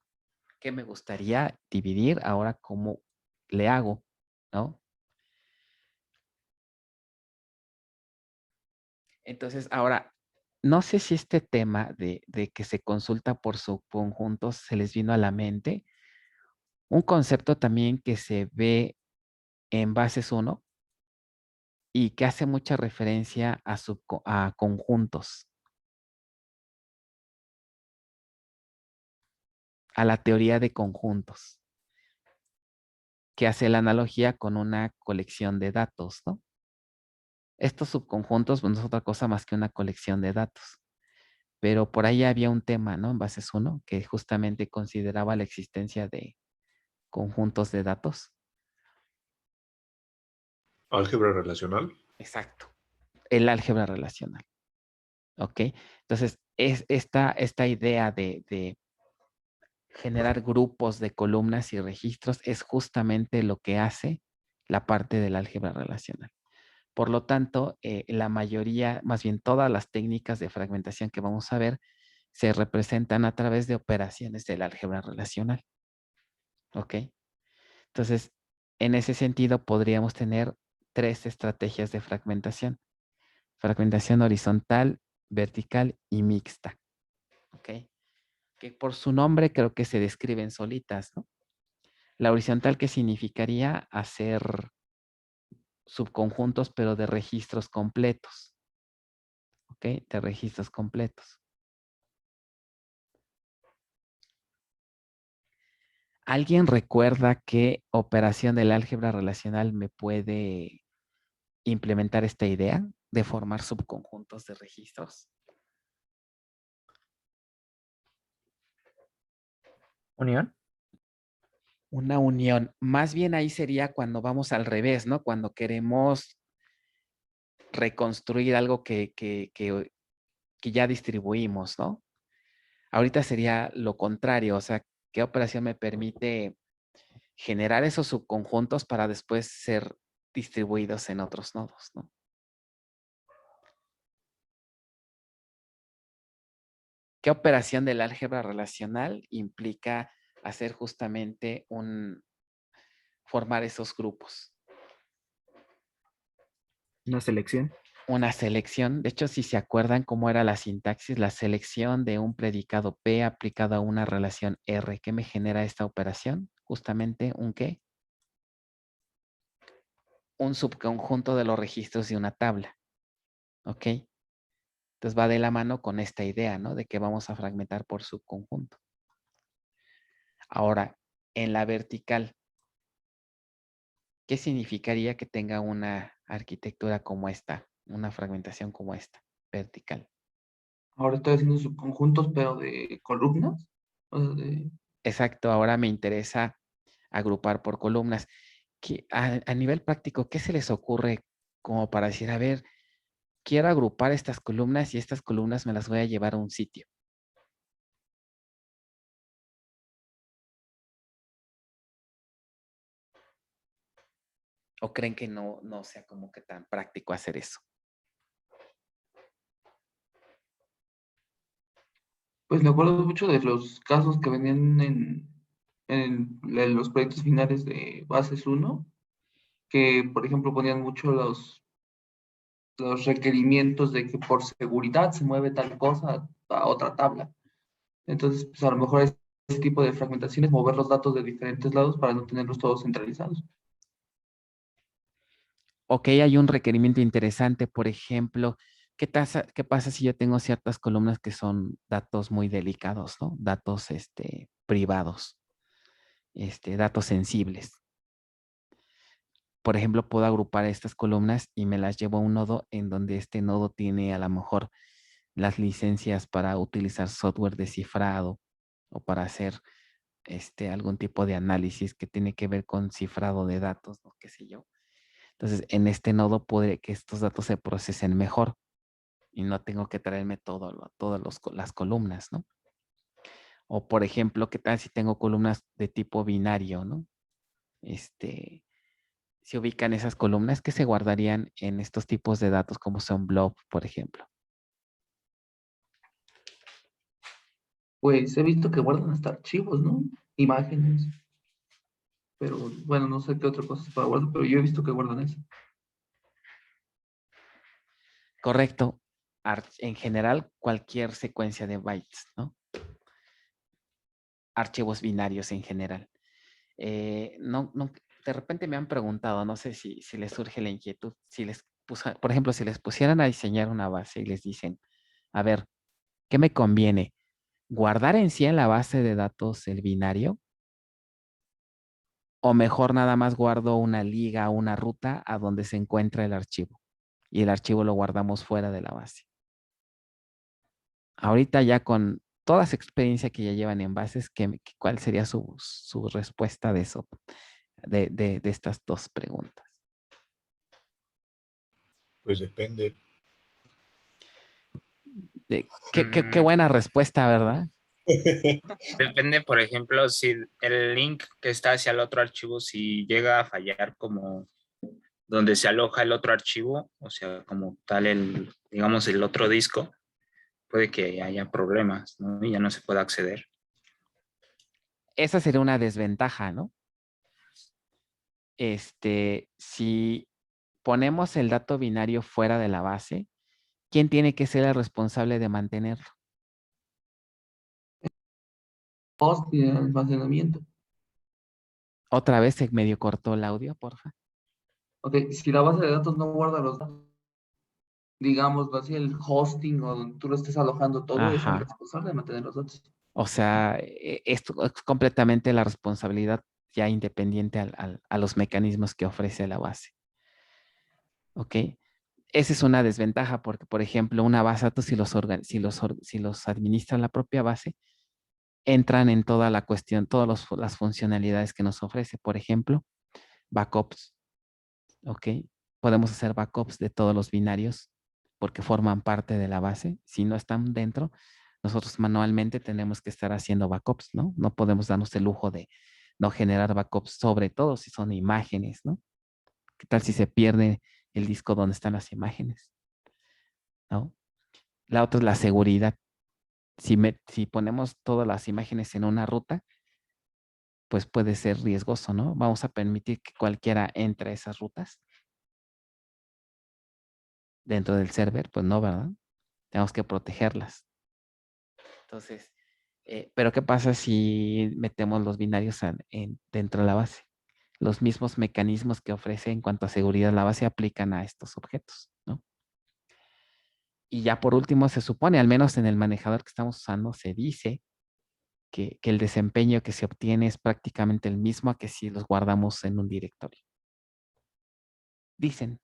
que me gustaría dividir, ahora cómo le hago, ¿no? Entonces, ahora, no sé si este tema de que se consulta por subconjuntos se les vino a la mente. Un concepto también que se ve en Bases 1 y que hace mucha referencia a conjuntos, a la teoría de conjuntos, que hace la analogía con una colección de datos, ¿no? Estos subconjuntos pues, no es otra cosa más que una colección de datos. Pero por ahí había un tema, ¿no? En Bases 1, que justamente consideraba la existencia de conjuntos de datos. Álgebra relacional. Exacto. El álgebra relacional. ¿Ok? Entonces, es esta idea de generar grupos de columnas y registros es justamente lo que hace la parte del álgebra relacional. Por lo tanto, la mayoría, más bien todas las técnicas de fragmentación que vamos a ver, se representan a través de operaciones del álgebra relacional. ¿Ok? Entonces, en ese sentido, podríamos tener 3 estrategias de fragmentación. Fragmentación horizontal, vertical y mixta. ¿Ok? Que por su nombre creo que se describen solitas, ¿no? La horizontal, que significaría hacer subconjuntos, pero de registros completos. ¿Ok? De registros completos. ¿Alguien recuerda qué operación del álgebra relacional me puede implementar esta idea de formar subconjuntos de registros? ¿Unión? Una unión. Más bien ahí sería cuando vamos al revés, ¿no? Cuando queremos reconstruir algo que ya distribuimos, ¿no? Ahorita sería lo contrario, o sea, ¿qué operación me permite generar esos subconjuntos para después ser distribuidos en otros nodos, ¿no? ¿Qué operación del álgebra relacional implica hacer justamente formar esos grupos? Una selección. Una selección. De hecho, si se acuerdan cómo era la sintaxis, la selección de un predicado P aplicado a una relación R. ¿Qué me genera esta operación? Justamente un ¿qué? Un subconjunto de los registros de una tabla. ¿Ok? Entonces va de la mano con esta idea, ¿no? De que vamos a fragmentar por subconjunto. Ahora, en la vertical, ¿qué significaría que tenga una arquitectura como esta? Una fragmentación como esta, vertical. Ahora estoy haciendo subconjuntos, pero de columnas. O sea, Exacto, ahora me interesa agrupar por columnas. A nivel práctico, ¿qué se les ocurre como para decir, a ver, quiero agrupar estas columnas y estas columnas me las voy a llevar a un sitio? ¿O creen que no sea como que tan práctico hacer eso? Pues me acuerdo mucho de los casos que venían en los proyectos finales de Bases 1, que por ejemplo ponían mucho los requerimientos de que por seguridad se mueve tal cosa a otra tabla. Entonces, pues a lo mejor ese tipo de fragmentación es mover los datos de diferentes lados para no tenerlos todos centralizados. Ok, hay un requerimiento interesante, por ejemplo, ¿qué pasa si yo tengo ciertas columnas que son datos muy delicados, ¿no? Datos privados, datos sensibles. Por ejemplo, puedo agrupar estas columnas y me las llevo a un nodo en donde este nodo tiene a lo mejor las licencias para utilizar software de cifrado o para hacer algún tipo de análisis que tiene que ver con cifrado de datos, ¿no? Qué sé yo. Entonces, en este nodo puede que estos datos se procesen mejor y no tengo que traerme todas las columnas, ¿no? O, por ejemplo, ¿qué tal si tengo columnas de tipo binario, ¿no? Se ubican esas columnas que se guardarían en estos tipos de datos como son blob, por ejemplo. Pues he visto que guardan hasta archivos, ¿no? Imágenes. Pero bueno, no sé qué otra cosa es para guardar, pero yo he visto que guardan eso. Correcto. En general, cualquier secuencia de bytes, ¿no? Archivos binarios en general. De repente me han preguntado, no sé si les surge la inquietud, por ejemplo, si les pusieran a diseñar una base y les dicen, a ver, ¿qué me conviene? ¿Guardar en sí en la base de datos el binario? ¿O mejor nada más guardo una liga, una ruta a donde se encuentra el archivo? Y el archivo lo guardamos fuera de la base. Ahorita ya con toda esa experiencia que ya llevan en bases, ¿cuál sería su respuesta de eso, de estas dos preguntas? Pues depende. Qué buena respuesta, ¿verdad? Depende, por ejemplo, si el link que está hacia el otro archivo, si llega a fallar como donde se aloja el otro archivo, o sea, como tal digamos, el otro disco, puede que haya problemas, ¿no? Y ya no se pueda acceder. Esa sería una desventaja, ¿no? Si ponemos el dato binario fuera de la base, ¿quién tiene que ser el responsable de mantenerlo? Host y el almacenamiento. Otra vez se medio cortó el audio, porfa. Ok, si la base de datos no guarda los datos, digamos así, el hosting o donde tú lo estés alojando todo, es el Ajá. responsable de mantener los datos. O sea, esto es completamente la responsabilidad ya independiente a los mecanismos que ofrece la base. ¿Ok? Esa es una desventaja porque, por ejemplo, una base de datos, si los administra la propia base, entran en toda la cuestión, todas las funcionalidades que nos ofrece. Por ejemplo, backups. ¿Ok? Podemos hacer backups de todos los binarios porque forman parte de la base. Si no están dentro, nosotros manualmente tenemos que estar haciendo backups, ¿no? No podemos darnos el lujo de no generar backups, sobre todo si son imágenes, ¿no? ¿Qué tal si se pierde el disco donde están las imágenes? ¿No? La otra es la seguridad. Si ponemos todas las imágenes en una ruta, pues puede ser riesgoso, ¿no? Vamos a permitir que cualquiera entre a esas rutas dentro del server, pues no, ¿verdad? Tenemos que protegerlas. Entonces, pero ¿qué pasa si metemos los binarios dentro de la base? Los mismos mecanismos que ofrece en cuanto a seguridad la base aplican a estos objetos, ¿no? Y ya por último se supone, al menos en el manejador que estamos usando, se dice que el desempeño que se obtiene es prácticamente el mismo que si los guardamos en un directorio. Dicen.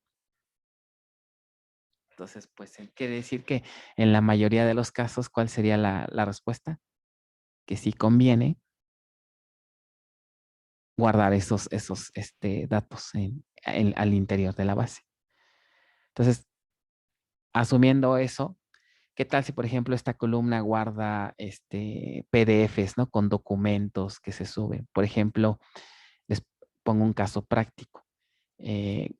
Entonces, pues quiere decir que en la mayoría de los casos, ¿cuál sería la respuesta? Que sí conviene guardar esos datos al interior de la base. Entonces, asumiendo eso, ¿qué tal si, por ejemplo, esta columna guarda PDFs, ¿no? Con documentos que se suben. Por ejemplo, les pongo un caso práctico.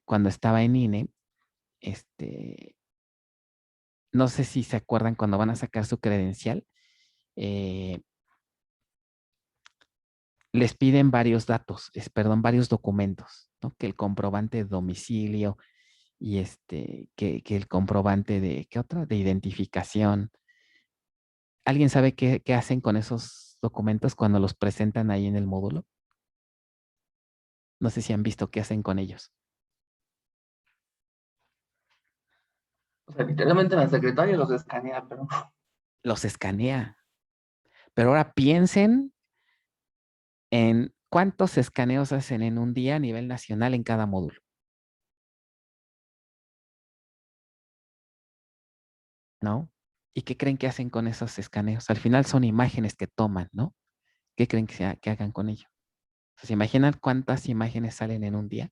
Cuando estaba en INE, no sé si se acuerdan cuando van a sacar su credencial, les piden varios datos, varios documentos, ¿no? Que el comprobante de domicilio y que el comprobante de, ¿qué otra? De identificación. ¿Alguien sabe qué hacen con esos documentos cuando los presentan ahí en el módulo? No sé si han visto qué hacen con ellos. O sea, literalmente la secretaria los escanea, pero... Los escanea. Pero ahora piensen en cuántos escaneos hacen en un día a nivel nacional en cada módulo. ¿No? ¿Y qué creen que hacen con esos escaneos? Al final son imágenes que toman, ¿no? ¿Qué creen que hagan con ello? ¿Se imaginan cuántas imágenes salen en un día?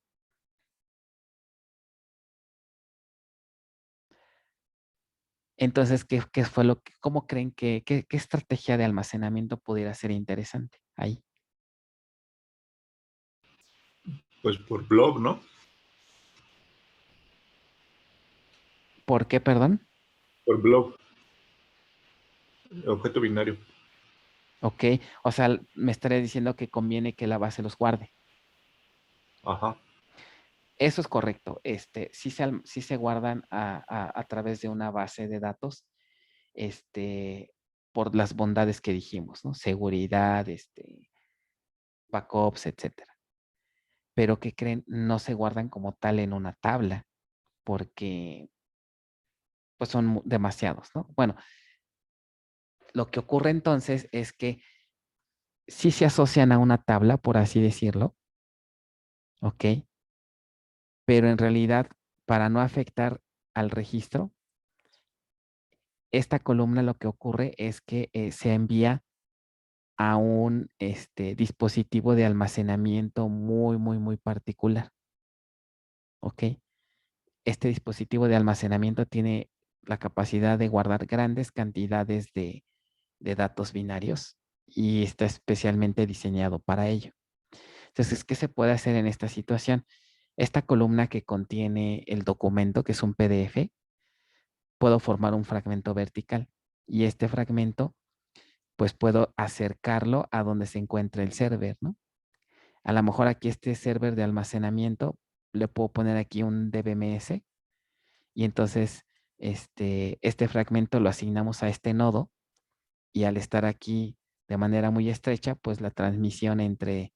Entonces, ¿qué fue cómo creen qué estrategia de almacenamiento pudiera ser interesante ahí? Pues por blog, ¿no? ¿Por qué, perdón? Por blog. Objeto binario. Ok, o sea, me estaría diciendo que conviene que la base los guarde. Ajá. Eso es correcto. Sí se guardan a través de una base de datos, por las bondades que dijimos, ¿no? Seguridad, backups, etcétera. Pero ¿qué creen? No se guardan como tal en una tabla, porque pues son demasiados, ¿no? Bueno, lo que ocurre entonces es que sí se asocian a una tabla, por así decirlo, ¿ok? Pero en realidad, para no afectar al registro, esta columna lo que ocurre es que se envía a un dispositivo de almacenamiento muy, muy, muy particular, ¿ok? Este dispositivo de almacenamiento tiene la capacidad de guardar grandes cantidades de datos binarios y está especialmente diseñado para ello. Entonces, ¿qué se puede hacer en esta situación? Esta columna que contiene el documento, que es un PDF, puedo formar un fragmento vertical y este fragmento, pues puedo acercarlo a donde se encuentra el server, ¿no? A lo mejor aquí este server de almacenamiento, le puedo poner aquí un DBMS y entonces este fragmento lo asignamos a este nodo y al estar aquí de manera muy estrecha, pues la transmisión entre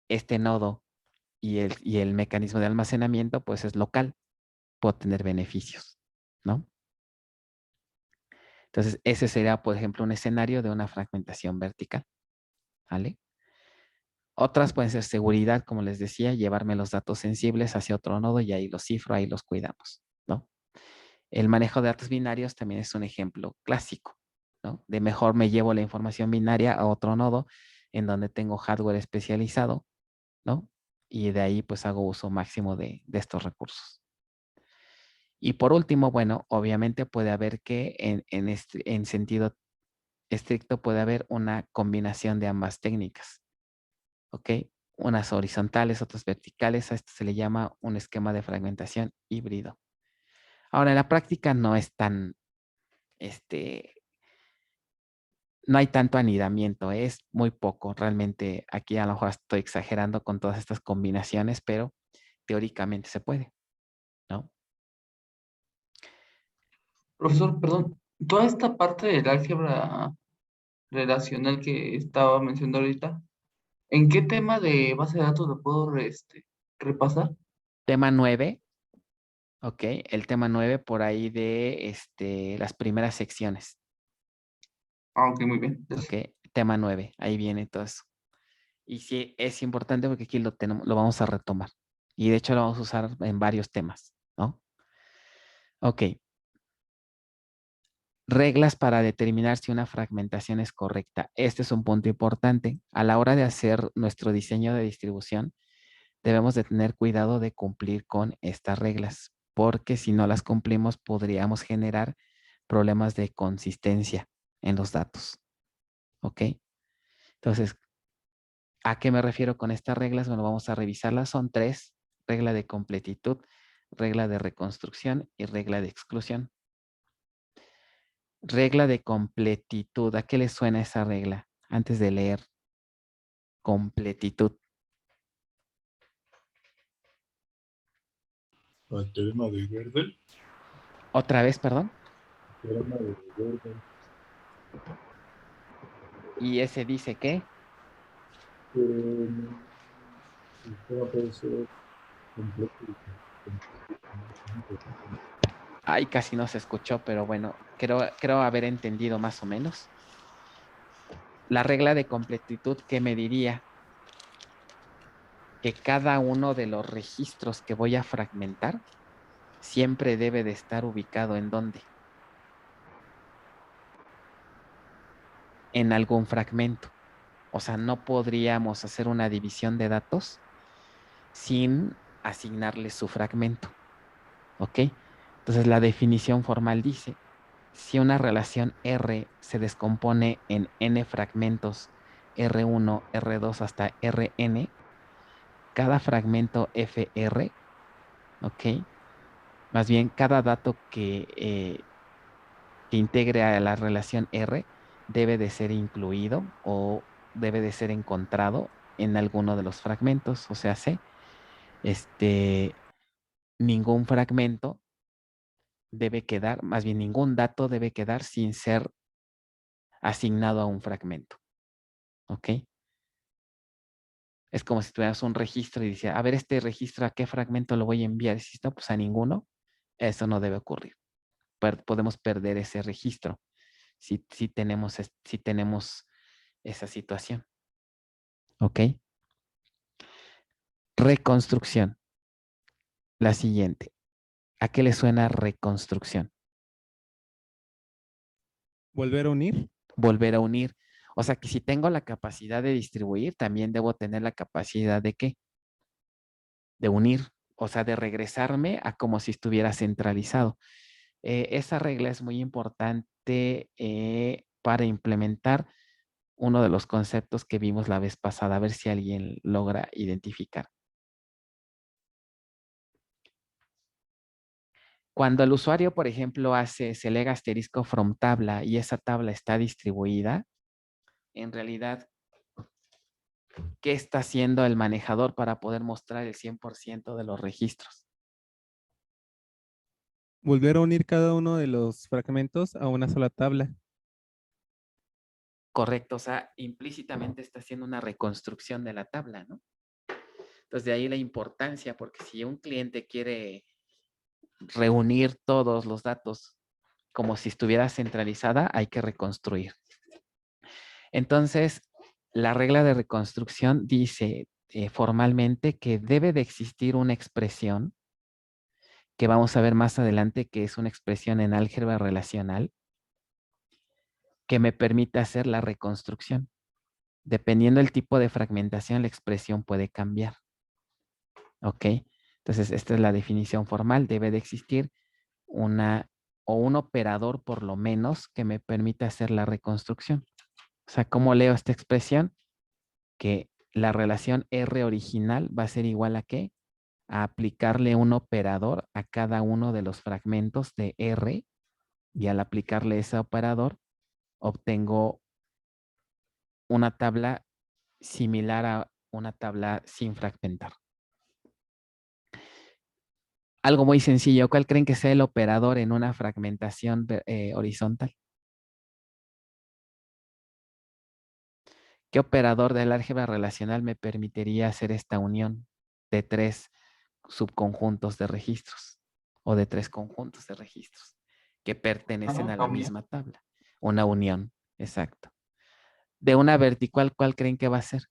este nodo y el mecanismo de almacenamiento, pues es local, puedo tener beneficios, ¿no? Entonces, ese sería, por ejemplo, un escenario de una fragmentación vertical, ¿vale? Otras pueden ser seguridad, como les decía, llevarme los datos sensibles hacia otro nodo y ahí los cifro, ahí los cuidamos, ¿no? El manejo de datos binarios también es un ejemplo clásico, ¿no? De mejor me llevo la información binaria a otro nodo en donde tengo hardware especializado, ¿no? Y de ahí pues hago uso máximo de estos recursos. Y por último, bueno, obviamente puede haber que en sentido estricto puede haber una combinación de ambas técnicas, ¿ok? Unas horizontales, otras verticales. A esto se le llama un esquema de fragmentación híbrido. Ahora, en la práctica no es tan, no hay tanto anidamiento, es muy poco. Realmente aquí a lo mejor estoy exagerando con todas estas combinaciones, pero teóricamente se puede, ¿no? Profesor, perdón, toda esta parte del álgebra relacional que estaba mencionando ahorita, ¿en qué tema de base de datos lo puedo repasar? Tema 9, ok, el tema 9 por ahí de las primeras secciones, Ah, ok, muy bien. ok, tema 9, ahí viene todo eso. Y sí, es importante porque aquí lo vamos a retomar. Y de hecho lo vamos a usar en varios temas, ¿no? Ok. Reglas para determinar si una fragmentación es correcta. Este es un punto importante. A la hora de hacer nuestro diseño de distribución, debemos de tener cuidado de cumplir con estas reglas, porque si no las cumplimos, podríamos generar problemas de consistencia en los datos. ¿Ok? Entonces, ¿a qué me refiero con estas reglas? Bueno, vamos a revisarlas. Son 3: regla de completitud, regla de reconstrucción y regla de exclusión. Regla de completitud. ¿A qué le suena esa regla? Antes de leer completitud. El teorema de Gödel. Otra vez, perdón. Teorema de Gödel. Y ese dice que El sistema puede ser completo. ay, casi no se escuchó, pero bueno, creo haber entendido más o menos. La regla de completitud, ¿qué me diría? Que cada uno de los registros que voy a fragmentar siempre debe de estar ubicado en dónde. en algún fragmento. O sea, no podríamos hacer una división de datos sin asignarle su fragmento. ¿Ok? Entonces la definición formal dice, si una relación R se descompone en n fragmentos R1, R2 hasta Rn, cada fragmento FR, ¿ok? Más bien, cada dato que integre a la relación R debe de ser incluido o debe de ser encontrado en alguno de los fragmentos. O sea, ningún fragmento debe quedar, más bien ningún dato debe quedar sin ser asignado a un fragmento. ¿Ok? Es como si tuvieras un registro y dices, a ver, este registro, ¿a qué fragmento lo voy a enviar? Y si no, pues a ninguno. Eso no debe ocurrir. Podemos perder ese registro si tenemos esa situación. ¿Ok? Reconstrucción. La siguiente. ¿A qué le suena reconstrucción? ¿Volver a unir? Volver a unir. O sea que si tengo la capacidad de distribuir, también debo tener la capacidad de ¿qué? De unir, o sea, de regresarme a como si estuviera centralizado. Esa regla es muy importante para implementar uno de los conceptos que vimos la vez pasada, a ver si alguien logra identificar. Cuando el usuario, por ejemplo, select asterisco from tabla y esa tabla está distribuida, en realidad, ¿qué está haciendo el manejador para poder mostrar el 100% de los registros? Volver a unir cada uno de los fragmentos a una sola tabla. Correcto, o sea, implícitamente está haciendo una reconstrucción de la tabla, ¿no? Entonces, de ahí la importancia, porque si un cliente quiere reunir todos los datos como si estuviera centralizada, hay que reconstruir. Entonces, la regla de reconstrucción dice formalmente que debe de existir una expresión que vamos a ver más adelante, que es una expresión en álgebra relacional que me permite hacer la reconstrucción. Dependiendo del tipo de fragmentación, la expresión puede cambiar. ¿Ok? Entonces, esta es la definición formal. Debe de existir un operador, por lo menos, que me permita hacer la reconstrucción. O sea, ¿cómo leo esta expresión? Que la relación R original va a ser igual a ¿qué? A aplicarle un operador a cada uno de los fragmentos de R y al aplicarle ese operador obtengo una tabla similar a una tabla sin fragmentar. Algo muy sencillo. ¿Cuál creen que sea el operador en una fragmentación horizontal? ¿Qué operador del álgebra relacional me permitiría hacer esta unión de 3 subconjuntos de registros o de 3 conjuntos de registros que pertenecen a la misma tabla? Una unión, exacto. De una vertical, ¿cuál creen que va a ser?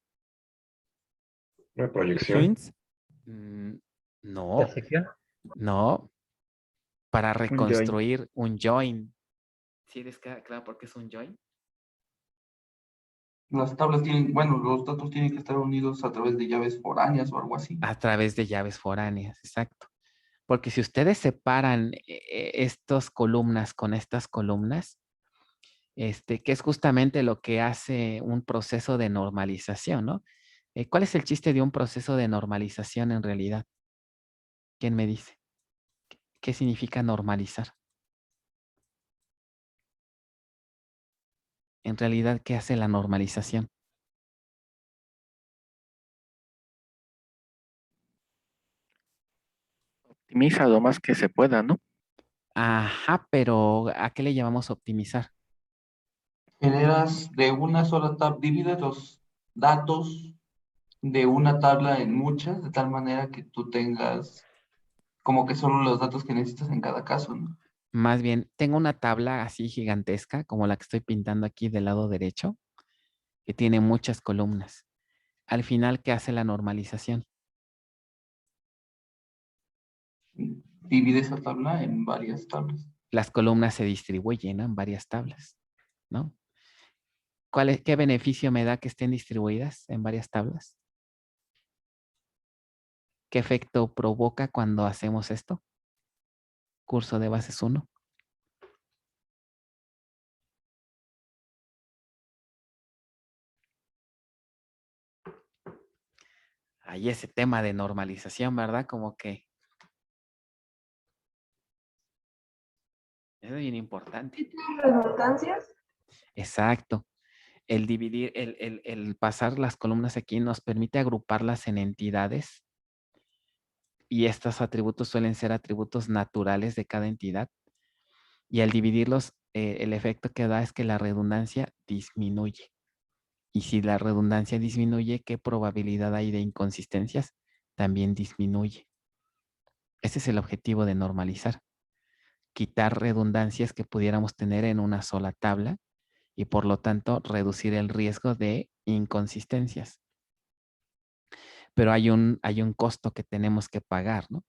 Una proyección. Joints. No, no. Para reconstruir un join. ¿Sí les queda claro por qué es un join? Las tablas tienen, bueno, los datos tienen que estar unidos a través de llaves foráneas o algo así. A través de llaves foráneas, exacto. Porque si ustedes separan estas columnas con estas columnas, que es justamente lo que hace un proceso de normalización, ¿no? ¿Cuál es el chiste de un proceso de normalización en realidad? ¿Quién me dice? ¿Qué significa normalizar? En realidad, ¿qué hace la normalización? Optimiza lo más que se pueda, ¿no? Ajá, pero ¿a qué le llamamos optimizar? Generas de una sola tabla, divides los datos de una tabla en muchas, de tal manera que tú tengas como que solo los datos que necesitas en cada caso, ¿no? Más bien, tengo una tabla así gigantesca, como la que estoy pintando aquí del lado derecho, que tiene muchas columnas. Al final, ¿qué hace la normalización? Divide esa tabla en varias tablas. Las columnas se distribuyen, ¿no? En varias tablas, ¿no? ¿Qué beneficio me da que estén distribuidas en varias tablas? ¿Qué efecto provoca cuando hacemos esto? Curso de bases 1. Ahí ese tema de normalización, ¿verdad? Como que es bien importante. ¿Redundancias? Exacto. El dividir, el pasar las columnas aquí nos permite agruparlas en entidades y estos atributos suelen ser atributos naturales de cada entidad. Y al dividirlos, el efecto que da es que la redundancia disminuye. Y si la redundancia disminuye, ¿qué probabilidad hay de inconsistencias? También disminuye. Ese es el objetivo de normalizar. Quitar redundancias que pudiéramos tener en una sola tabla y por lo tanto reducir el riesgo de inconsistencias. Pero hay un costo que tenemos que pagar, ¿no?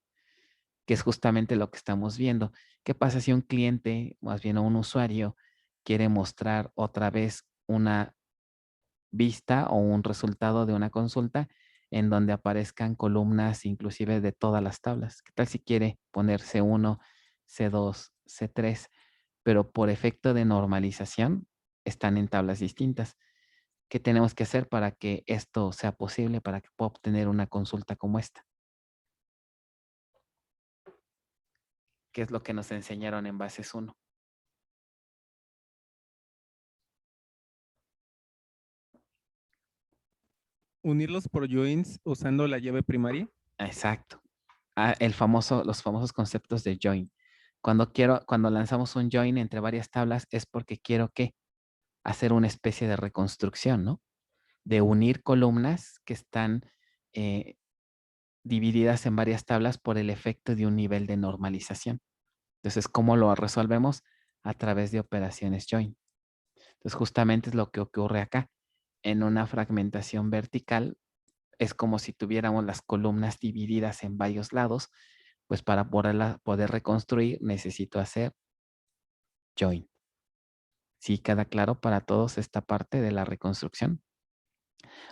Que es justamente lo que estamos viendo. ¿Qué pasa si un cliente, más bien un usuario, quiere mostrar otra vez una vista o un resultado de una consulta en donde aparezcan columnas inclusive de todas las tablas? ¿Qué tal si quiere poner C1, C2, C3, pero por efecto de normalización están en tablas distintas? ¿Qué tenemos que hacer para que esto sea posible, para que pueda obtener una consulta como esta? ¿Qué es lo que nos enseñaron en bases 1? Unirlos por joins usando la llave primaria. Exacto. Los famosos conceptos de join. Cuando lanzamos un join entre varias tablas es porque quiero hacer una especie de reconstrucción, ¿no? De unir columnas que están divididas en varias tablas por el efecto de un nivel de normalización. Entonces, ¿cómo lo resolvemos? A través de operaciones join. Entonces, justamente es lo que ocurre acá. En una fragmentación vertical, es como si tuviéramos las columnas divididas en varios lados, pues para poder reconstruir necesito hacer join. ¿Sí queda claro para todos esta parte de la reconstrucción?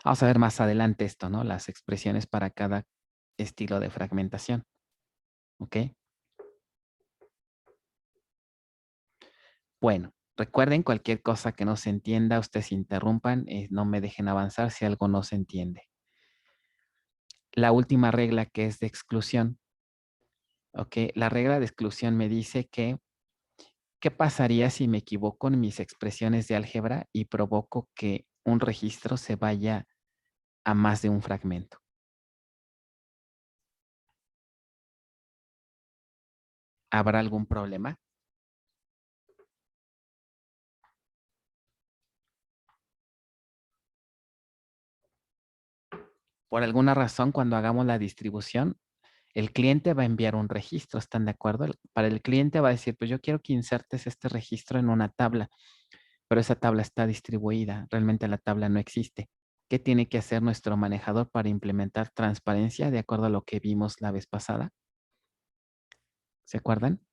Vamos a ver más adelante esto, ¿no? Las expresiones para cada estilo de fragmentación. ¿Ok? Bueno, recuerden cualquier cosa que no se entienda, ustedes interrumpan, no me dejen avanzar si algo no se entiende. La última regla que es de exclusión. ¿Ok? La regla de exclusión me dice que ¿qué pasaría si me equivoco en mis expresiones de álgebra y provoco que un registro se vaya a más de un fragmento? ¿Habrá algún problema? Por alguna razón, cuando hagamos la distribución, el cliente va a enviar un registro, ¿están de acuerdo? Para el cliente va a decir, pues yo quiero que insertes este registro en una tabla, pero esa tabla está distribuida, realmente la tabla no existe. ¿Qué tiene que hacer nuestro manejador para implementar transparencia de acuerdo a lo que vimos la vez pasada? ¿Se acuerdan?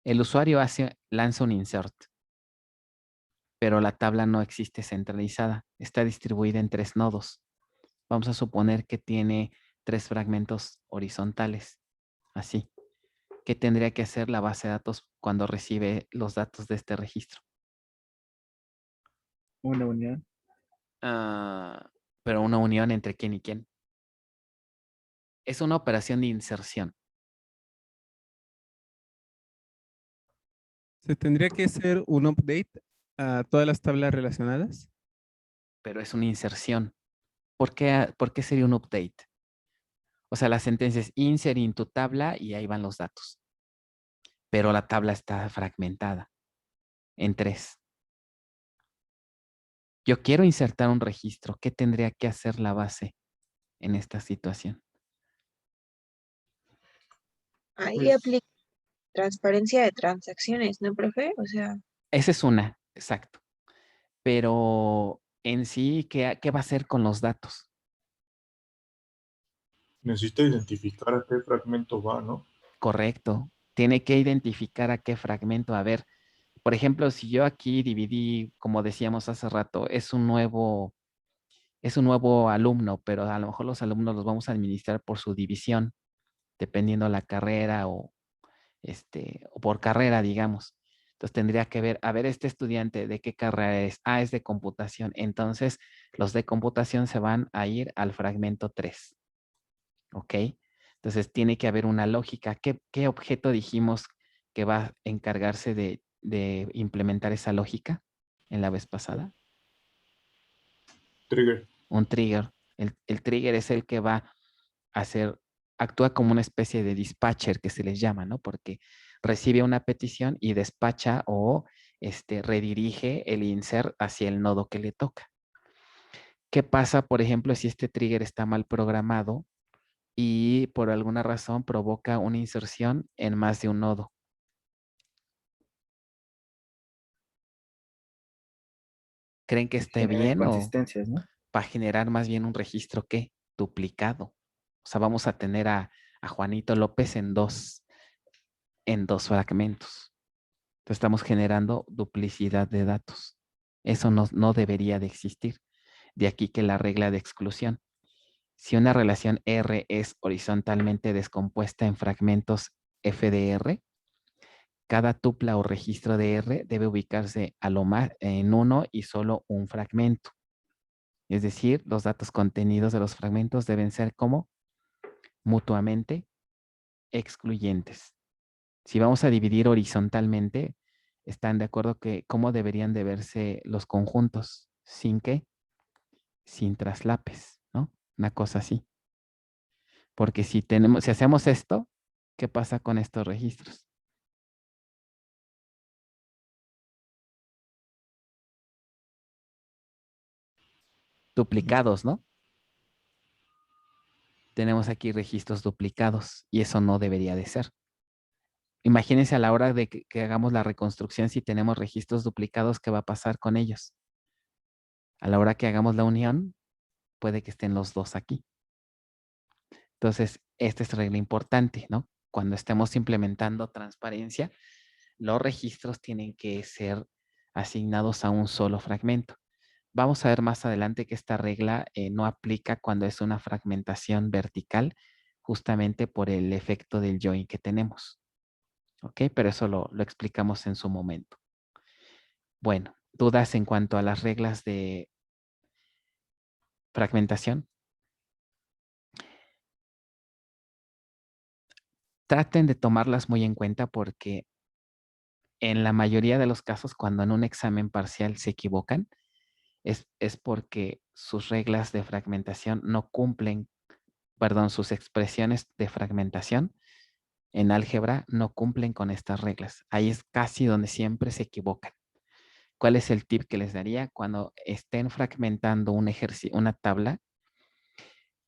El usuario lanza un insert, pero la tabla no existe centralizada, está distribuida en 3 nodos. Vamos a suponer que tiene 3 fragmentos horizontales, así. ¿Qué tendría que hacer la base de datos cuando recibe los datos de este registro? Una unión. Pero una unión entre quién y quién. Es una operación de inserción. ¿Se tendría que hacer un update a todas las tablas relacionadas? Pero es una inserción. ¿Por qué sería un update? O sea, la sentencia es insert in tu tabla y ahí van los datos. Pero la tabla está fragmentada en 3. Yo quiero insertar un registro. ¿Qué tendría que hacer la base en esta situación? Ahí aplica transparencia de transacciones, ¿no, profe? O sea, Esa es una, exacto. Pero en sí, ¿qué va a hacer con los datos? Necesita identificar a qué fragmento va, ¿no? Correcto. tiene que identificar a qué fragmento. A ver, por ejemplo, si yo aquí dividí, como decíamos hace rato, es un nuevo alumno, pero a lo mejor los alumnos los vamos a administrar por su división, dependiendo la carrera o por carrera, digamos. Entonces tendría que ver, a ver, este estudiante, ¿de qué carrera es? Ah, es de computación. Entonces, los de computación se van a ir al fragmento 3. ¿Ok? Entonces, tiene que haber una lógica. ¿Qué objeto dijimos que va a encargarse de implementar esa lógica en la vez pasada? Trigger. Un trigger. El trigger es el que va a hacer, actúa como una especie de dispatcher que se les llama, ¿no? Porque recibe una petición y despacha o redirige el insert hacia el nodo que le toca. ¿Qué pasa, por ejemplo, si este trigger está mal programado y por alguna razón provoca una inserción en más de un nodo? ¿Creen que esté Genera bien o inconsistencias, ¿no? va a generar más bien un registro qué? Duplicado. O sea, vamos a tener a Juanito López en dos fragmentos. Entonces estamos generando duplicidad de datos. Eso no debería de existir. De aquí que la regla de exclusión. Si una relación R es horizontalmente descompuesta en fragmentos F de R, cada tupla o registro de R debe ubicarse a lo más en uno y solo un fragmento. Es decir, los datos contenidos de los fragmentos deben ser como mutuamente excluyentes. Si vamos a dividir horizontalmente, ¿están de acuerdo que cómo deberían de verse los conjuntos? ¿Sin qué? Sin traslapes, ¿no? Una cosa así. Porque si hacemos esto, ¿qué pasa con estos registros? Duplicados, ¿no? Tenemos aquí registros duplicados y eso no debería de ser. Imagínense a la hora de que hagamos la reconstrucción, si tenemos registros duplicados, ¿qué va a pasar con ellos? A la hora que hagamos la unión, puede que estén los dos aquí. Entonces, esta es regla importante, ¿no? Cuando estemos implementando transparencia, los registros tienen que ser asignados a un solo fragmento. Vamos a ver más adelante que esta regla no aplica cuando es una fragmentación vertical, justamente por el efecto del join que tenemos. ¿Ok? Pero eso lo explicamos en su momento. Bueno, ¿dudas en cuanto a las reglas de fragmentación? Traten de tomarlas muy en cuenta porque en la mayoría de los casos, cuando en un examen parcial se equivocan, es porque sus reglas de fragmentación no cumplen, perdón, sus expresiones de fragmentación en álgebra no cumplen con estas reglas. Ahí es casi donde siempre se equivocan. ¿Cuál es el tip que les daría? Cuando estén fragmentando una tabla,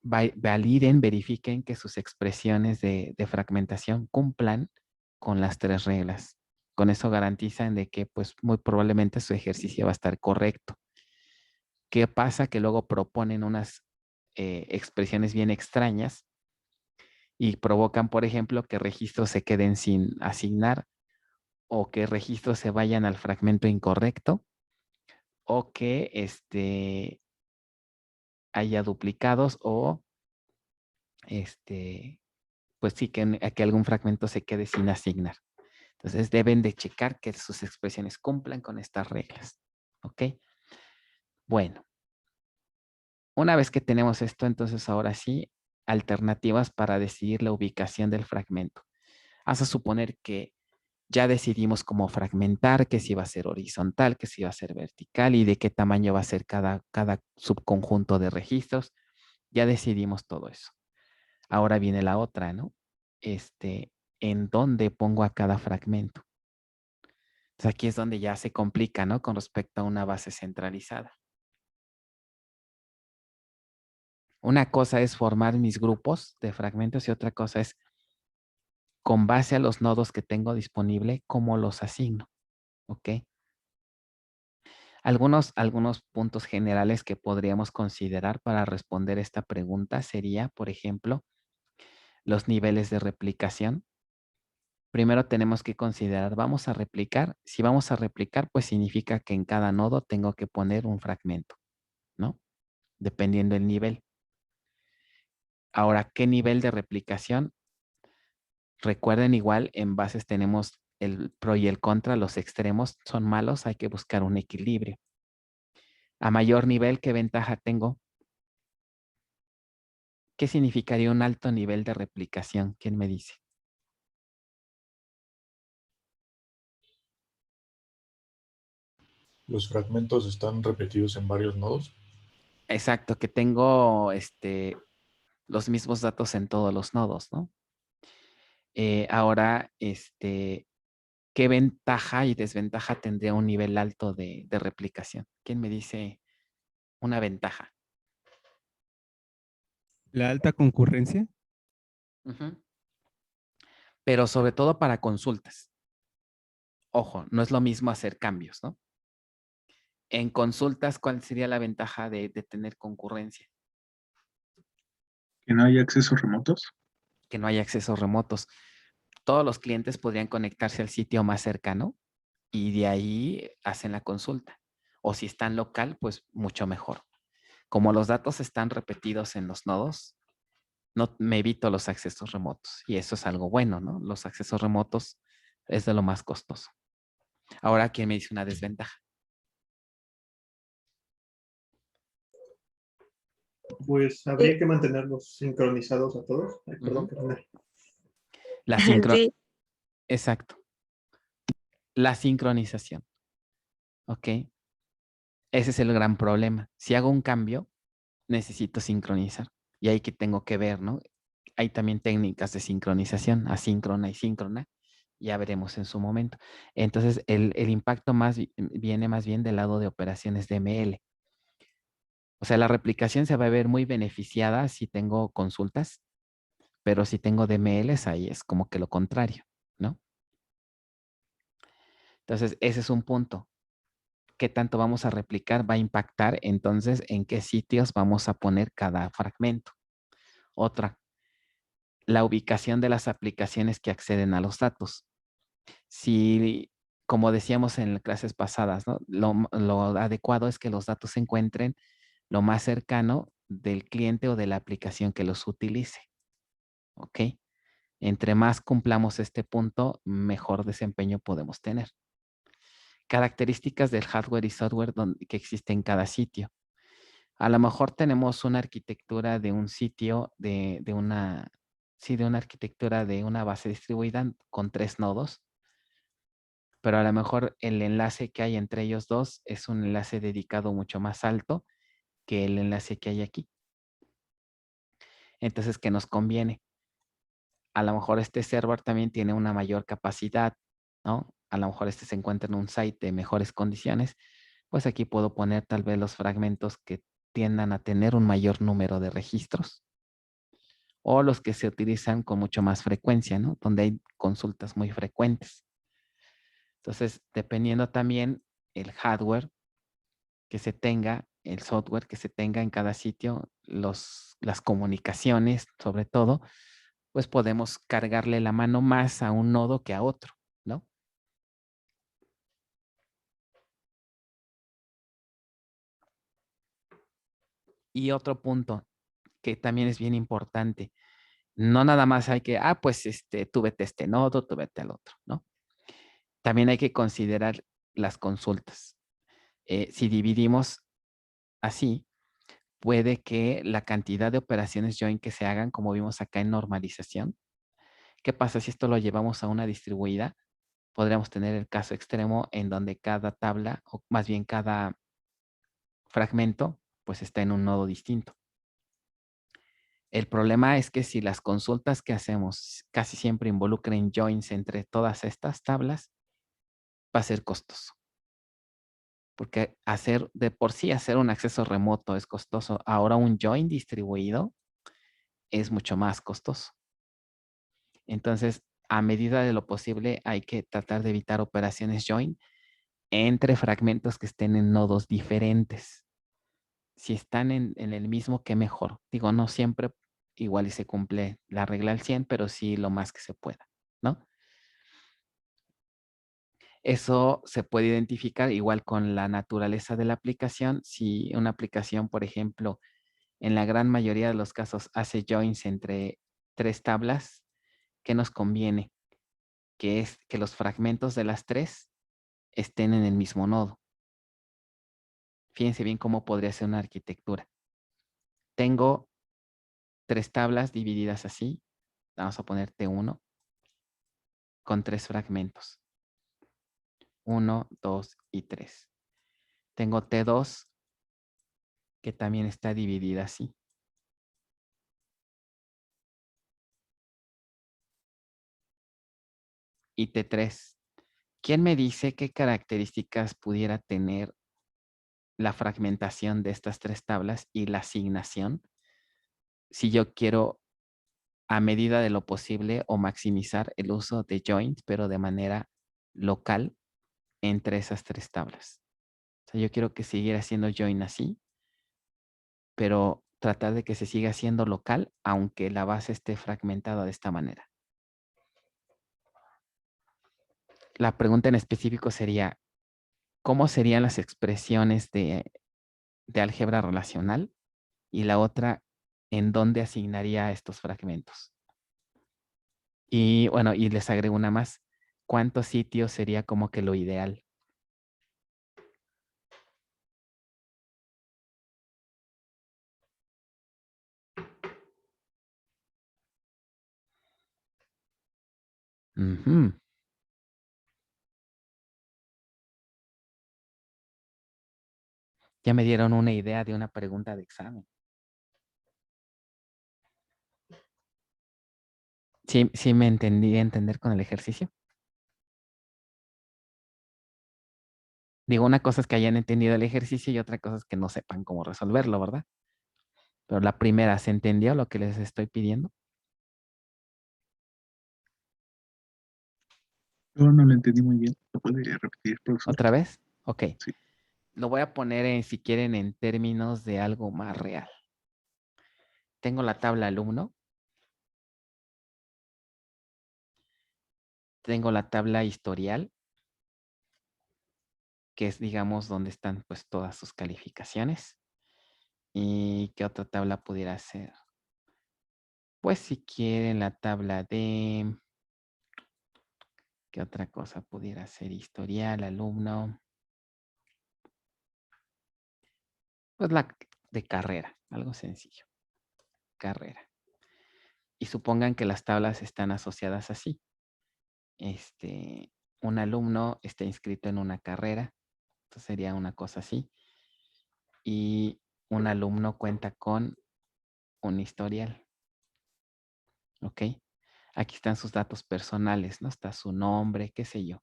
validen, verifiquen que sus expresiones de fragmentación cumplan con las 3 reglas. Con eso garantizan de que pues muy probablemente su ejercicio va a estar correcto. ¿Qué pasa? Que luego proponen unas expresiones bien extrañas y provocan, por ejemplo, que registros se queden sin asignar o que registros se vayan al fragmento incorrecto o que haya duplicados o pues sí, que algún fragmento se quede sin asignar. Entonces deben de checar que sus expresiones cumplan con estas reglas. ¿Ok? Bueno, una vez que tenemos esto, entonces ahora sí, alternativas para decidir la ubicación del fragmento. Haz a suponer que ya decidimos cómo fragmentar, que si va a ser horizontal, que si va a ser vertical y de qué tamaño va a ser cada subconjunto de registros. Ya decidimos todo eso. Ahora viene la otra, ¿no? ¿En dónde pongo a cada fragmento? Entonces aquí es donde ya se complica, ¿no? Con respecto a una base centralizada. Una cosa es formar mis grupos de fragmentos y otra cosa es, con base a los nodos que tengo disponible, cómo los asigno. ¿Ok? Algunos puntos generales que podríamos considerar para responder esta pregunta sería, por ejemplo, los niveles de replicación. primero tenemos que considerar, ¿vamos a replicar? Si vamos a replicar, pues significa que en cada nodo tengo que poner un fragmento, ¿no? Dependiendo del nivel. Ahora, ¿qué nivel de replicación? Recuerden, igual en bases tenemos el pro y el contra, los extremos son malos, hay que buscar un equilibrio. A mayor nivel, ¿qué ventaja tengo? ¿Qué significaría un alto nivel de replicación? ¿Quién me dice? Los fragmentos están repetidos en varios nodos. Exacto, que tengo los mismos datos en todos los nodos, ¿no? Ahora, ¿qué ventaja y desventaja tendría un nivel alto de replicación? ¿Quién me dice una ventaja? La alta concurrencia. Ujú. Pero sobre todo para consultas. Ojo, no es lo mismo hacer cambios, ¿no? En consultas, ¿cuál sería la ventaja de tener concurrencia? Que no haya accesos remotos. Que no haya accesos remotos. Todos los clientes podrían conectarse al sitio más cercano y de ahí hacen la consulta. O si están local, pues mucho mejor. Como los datos están repetidos en los nodos, no me evito los accesos remotos. Y eso es algo bueno, ¿no? Los accesos remotos es de lo más costoso. Ahora, ¿quién me dice una desventaja? Pues habría que mantenerlos sincronizados a todos. Ay, perdón, perdón. La Sí. Exacto. La sincronización. ¿Ok? Ese es el gran problema. Si hago un cambio, necesito sincronizar. Y ahí que tengo que ver, ¿no? Hay también técnicas de sincronización, asíncrona y síncrona. Ya veremos en su momento. Entonces, el impacto viene más bien del lado de operaciones de ML. O sea, la replicación se va a ver muy beneficiada si tengo consultas, pero si tengo DMLs, ahí es como que lo contrario, ¿no? Entonces, ese es un punto. ¿Qué tanto vamos a replicar? Va a impactar entonces en qué sitios vamos a poner cada fragmento. Otra, la ubicación de las aplicaciones que acceden a los datos. Si, como decíamos en clases pasadas, ¿no? Lo adecuado es que los datos se encuentren lo más cercano del cliente o de la aplicación que los utilice. ¿Ok? Entre más cumplamos este punto, mejor desempeño podemos tener. Características del hardware y software que existe en cada sitio. A lo mejor tenemos una arquitectura de un sitio, de una arquitectura de una base distribuida con 3 nodos, pero a lo mejor el enlace que hay entre ellos dos es un enlace dedicado mucho más alto que el enlace que hay aquí. Entonces, ¿qué nos conviene? A lo mejor este server también tiene una mayor capacidad, ¿no? A lo mejor se encuentra en un site de mejores condiciones, pues aquí puedo poner tal vez los fragmentos que tiendan a tener un mayor número de registros o los que se utilizan con mucho más frecuencia, ¿no? Donde hay consultas muy frecuentes. Entonces, dependiendo también el hardware que se tenga, el software que se tenga en cada sitio, las comunicaciones, sobre todo, pues podemos cargarle la mano más a un nodo que a otro, ¿no? Y otro punto que también es bien importante, no nada más hay que, pues tú vete a este nodo, tú vete al otro, ¿no? También hay que considerar las consultas. Si dividimos así, puede que la cantidad de operaciones join que se hagan, como vimos acá en normalización, ¿qué pasa si esto lo llevamos a una distribuida? Podríamos tener el caso extremo en donde cada tabla, o más bien cada fragmento, pues está en un nodo distinto. El problema es que si las consultas que hacemos casi siempre involucren joins entre todas estas tablas, va a ser costoso. Porque de por sí hacer un acceso remoto es costoso. Ahora un join distribuido es mucho más costoso. Entonces, a medida de lo posible, hay que tratar de evitar operaciones join entre fragmentos que estén en nodos diferentes. Si están en el mismo, qué mejor. Digo, no siempre igual y se cumple la regla al 100, pero sí lo más que se pueda, ¿no? Eso se puede identificar igual con la naturaleza de la aplicación. Si una aplicación, por ejemplo, en la gran mayoría de los casos hace joins entre 3 tablas, ¿qué nos conviene? Que es que los fragmentos de las 3 estén en el mismo nodo. Fíjense bien cómo podría ser una arquitectura. Tengo 3 tablas divididas así. Vamos a poner T1 con 3 fragmentos. 1, 2 y 3. Tengo T2 que también está dividida así. Y T3. ¿Quién me dice qué características pudiera tener la fragmentación de estas 3 tablas y la asignación? Si yo quiero, a medida de lo posible, o maximizar el uso de joint, pero de manera local entre esas 3 tablas. O sea, yo quiero que siguiera siendo join así, pero tratar de que se siga siendo local, aunque la base esté fragmentada de esta manera. La pregunta en específico sería, ¿cómo serían las expresiones de álgebra relacional? Y la otra, ¿en dónde asignaría estos fragmentos? Y bueno, y les agrego una más. ¿Cuántos sitios sería como que lo ideal? Ujú. Ya me dieron una idea de una pregunta de examen. ¿Sí me entendí entender con el ejercicio? Digo, una cosa es que hayan entendido el ejercicio y otra cosa es que no sepan cómo resolverlo, ¿verdad? Pero la primera, ¿se entendió lo que les estoy pidiendo? Yo no lo entendí muy bien. ¿Lo podría repetir, profesor? ¿Otra vez? Ok. Sí. Lo voy a poner, si quieren, en términos de algo más real. Tengo la tabla alumno. Tengo la tabla historial, que es, digamos, donde están pues todas sus calificaciones. ¿Y qué otra tabla pudiera ser? Pues si quieren la tabla de... ¿Qué otra cosa pudiera ser? Historial, alumno. Pues la de carrera, algo sencillo. Carrera. Y supongan que las tablas están asociadas así. Un alumno está inscrito en una carrera. Entonces sería una cosa así. Y un alumno cuenta con un historial. ¿Ok? Aquí están sus datos personales, ¿no? Está su nombre, qué sé yo.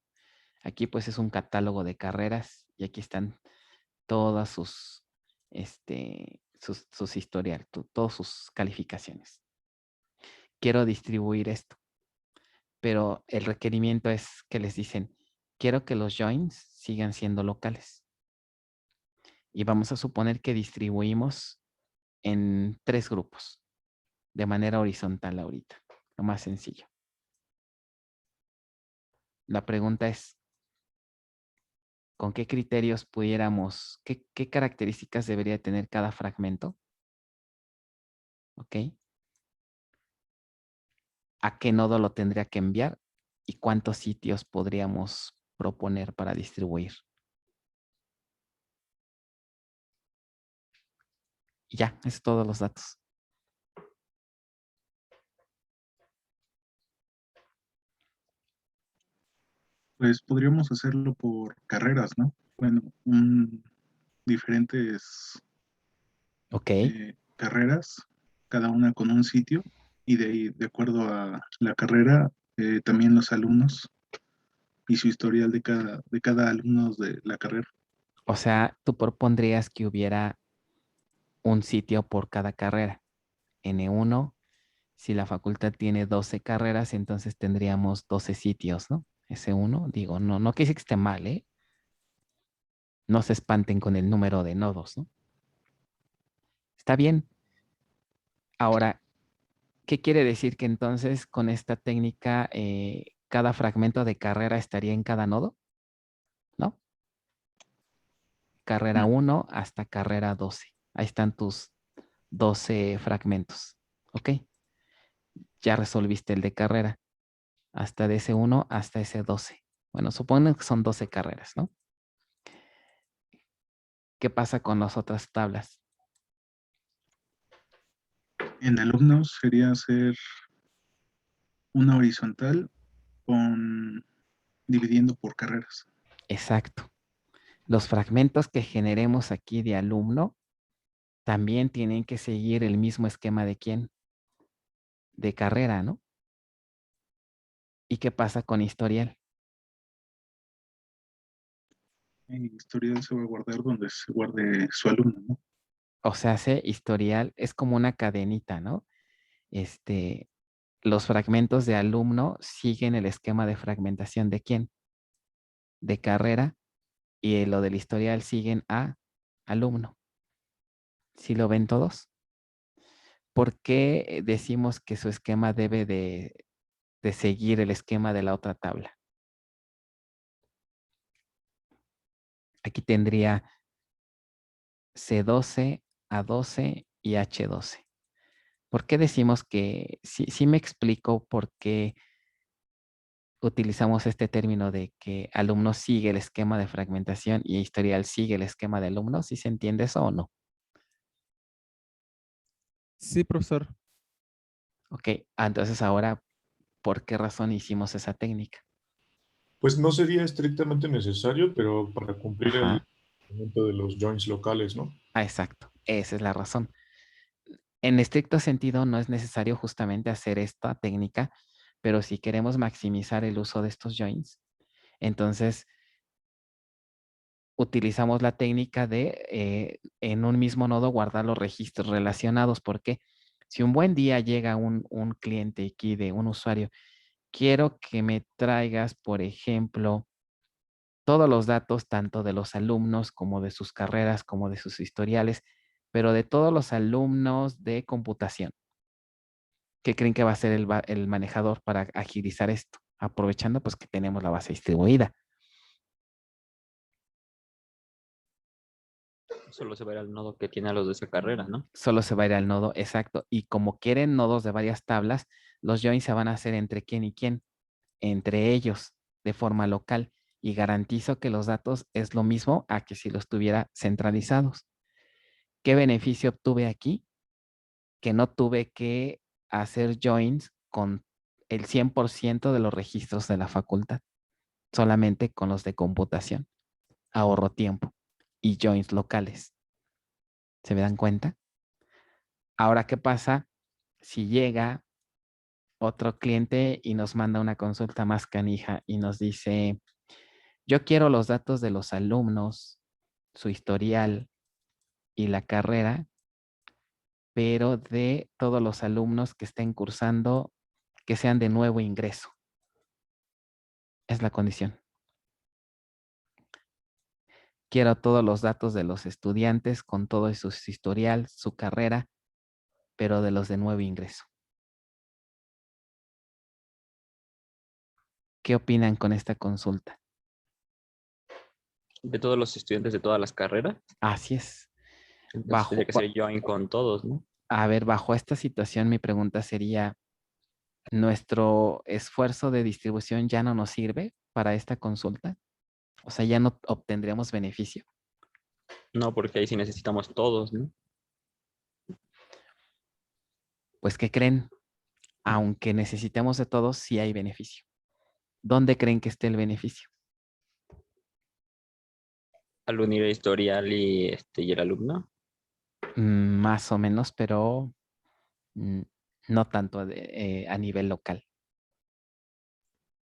Aquí pues es un catálogo de carreras y aquí están todas sus historial, todas sus calificaciones. Quiero distribuir esto, pero el requerimiento es que les dicen, quiero que los joins sigan siendo locales. Y vamos a suponer que distribuimos en 3 grupos, de manera horizontal ahorita, lo más sencillo. La pregunta es, ¿con qué criterios pudiéramos, qué características debería tener cada fragmento? ¿Ok? ¿A qué nodo lo tendría que enviar? ¿Y cuántos sitios podríamos proponer para distribuir? Y ya, es todos los datos. Pues podríamos hacerlo por carreras, ¿no? Bueno, diferentes carreras, cada una con un sitio, y de ahí, de acuerdo a la carrera, también los alumnos y su historial de cada alumno de la carrera. O sea, tú propondrías que hubiera un sitio por cada carrera. N1, si la facultad tiene 12 carreras, entonces tendríamos 12 sitios, ¿no? S1, digo, no quiere decir que esté mal, ¿eh? No se espanten con el número de nodos, ¿no? Está bien. Ahora, ¿qué quiere decir? Que entonces con esta técnica cada fragmento de carrera estaría en cada nodo. carrera 1 hasta carrera 12. Ahí están tus 12 fragmentos. ¿Ok? Ya resolviste el de carrera. Hasta de ese 1 hasta ese 12. Bueno, suponen que son 12 carreras, ¿no? ¿Qué pasa con las otras tablas? En alumnos sería hacer una horizontal dividiendo por carreras. Exacto. Los fragmentos que generemos aquí de alumno también tienen que seguir el mismo esquema de quién? De carrera, ¿no? ¿Y qué pasa con historial? En historial se va a guardar donde se guarde su alumno, ¿no? O sea, historial es como una cadenita, ¿no? Los fragmentos de alumno siguen el esquema de fragmentación de quién? De carrera, y lo del historial siguen a alumno. ¿Sí lo ven todos? ¿Por qué decimos que su esquema debe de seguir el esquema de la otra tabla? Aquí tendría C12, A12 y H12. ¿Por qué decimos que, sí me explico por qué utilizamos este término de que alumno sigue el esquema de fragmentación y historial sigue el esquema de alumno? ¿Sí se entiende eso o no? Sí, profesor. Ok, entonces ahora, ¿por qué razón hicimos esa técnica? Pues no sería estrictamente necesario, pero para cumplir el Ajá. momento de los joins locales, ¿no? Exacto, esa es la razón. En estricto sentido, no es necesario justamente hacer esta técnica, pero si queremos maximizar el uso de estos joins, entonces utilizamos la técnica de en un mismo nodo guardar los registros relacionados, porque si un buen día llega un cliente aquí de un usuario, quiero que me traigas, por ejemplo, todos los datos, tanto de los alumnos como de sus carreras, como de sus historiales, pero de todos los alumnos de computación. ¿Qué creen que va a ser el manejador para agilizar esto? Aprovechando pues que tenemos la base distribuida. Solo se va a ir al nodo que tiene a los de esa carrera, ¿no? Solo se va a ir al nodo exacto. Y como quieren nodos de varias tablas, los joins se van a hacer entre quién y quién. Entre ellos, de forma local. Y garantizo que los datos es lo mismo a que si los tuviera centralizados. ¿Qué beneficio obtuve aquí? Que no tuve que hacer joins con el 100% de los registros de la facultad, solamente con los de computación. Ahorro tiempo y joins locales. ¿Se me dan cuenta? Ahora, ¿qué pasa si llega otro cliente y nos manda una consulta más canija y nos dice, yo quiero los datos de los alumnos, su historial y la carrera, pero de todos los alumnos que estén cursando, que sean de nuevo ingreso? Es la condición. Quiero todos los datos de los estudiantes con todo su historial, su carrera, pero de los de nuevo ingreso. ¿Qué opinan con esta consulta? De todos los estudiantes de todas las carreras. Así es. Entonces tendría que ser join con todos, ¿no? A ver, bajo esta situación, mi pregunta sería, ¿nuestro esfuerzo de distribución ya no nos sirve para esta consulta? O sea, ¿ya no obtendríamos beneficio? No, porque ahí sí necesitamos todos, ¿no? Pues, ¿qué creen? Aunque necesitemos de todos, sí hay beneficio. ¿Dónde creen que esté el beneficio? Al unir el historial y el alumno. Más o menos, pero no tanto a nivel local.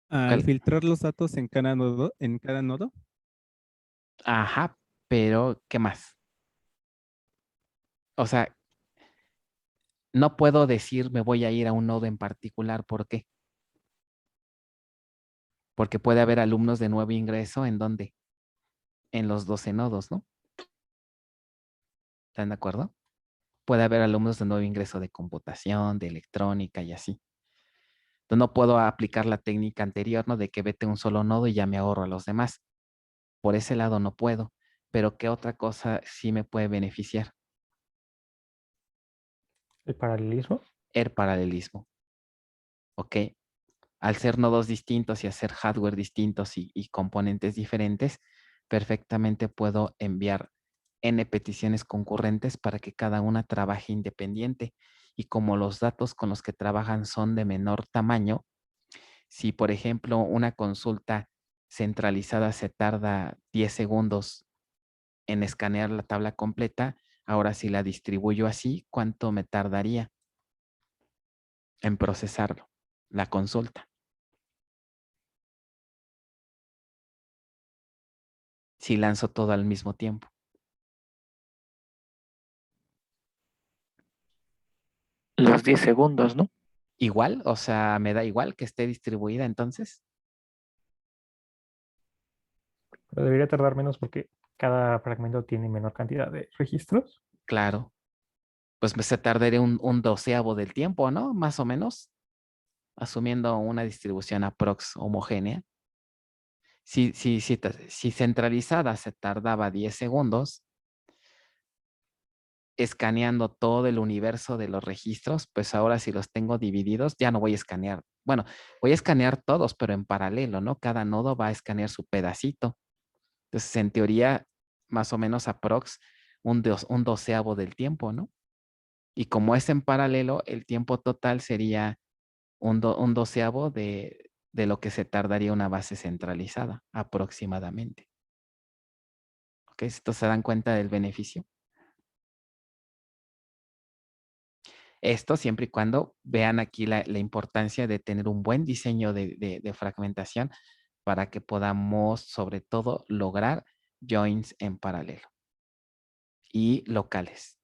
Al filtrar los datos en cada nodo. Ajá, pero ¿qué más? O sea, no puedo decir me voy a ir a un nodo en particular. ¿Por qué? Porque puede haber alumnos de nuevo ingreso en ¿dónde? En los 12 nodos, ¿no? ¿Están de acuerdo? Puede haber alumnos de nuevo ingreso de computación, de electrónica y así. Entonces no puedo aplicar la técnica anterior, ¿no? De que vete a un solo nodo y ya me ahorro a los demás. Por ese lado no puedo. pero ¿qué otra cosa sí me puede beneficiar? ¿El paralelismo? El paralelismo. ¿Ok? Al ser nodos distintos y hacer hardware distintos y componentes diferentes, perfectamente puedo enviar n peticiones concurrentes para que cada una trabaje independiente. Y como los datos con los que trabajan son de menor tamaño, si por ejemplo una consulta centralizada se tarda 10 segundos en escanear la tabla completa, ahora si la distribuyo así, ¿cuánto me tardaría en procesarlo, la consulta? Si lanzo todo al mismo tiempo. Los 10 segundos, ¿no? Igual, o sea, me da igual que esté distribuida entonces. Pero debería tardar menos porque cada fragmento tiene menor cantidad de registros. Claro. Pues se tardaría un doceavo del tiempo, ¿no? Más o menos. Asumiendo una distribución aprox homogénea. Si centralizada se tardaba 10 segundos, escaneando todo el universo de los registros, pues ahora si los tengo divididos, ya no voy a escanear. Bueno, voy a escanear todos, pero en paralelo, ¿no? Cada nodo va a escanear su pedacito. Entonces, en teoría, más o menos aprox un doceavo del tiempo, ¿no? Y como es en paralelo, el tiempo total sería un doceavo de lo que se tardaría una base centralizada, aproximadamente. ¿Ok? ¿Esto se dan cuenta del beneficio? Esto siempre y cuando vean aquí la importancia de tener un buen diseño de fragmentación para que podamos, sobre todo, lograr joins en paralelo y locales.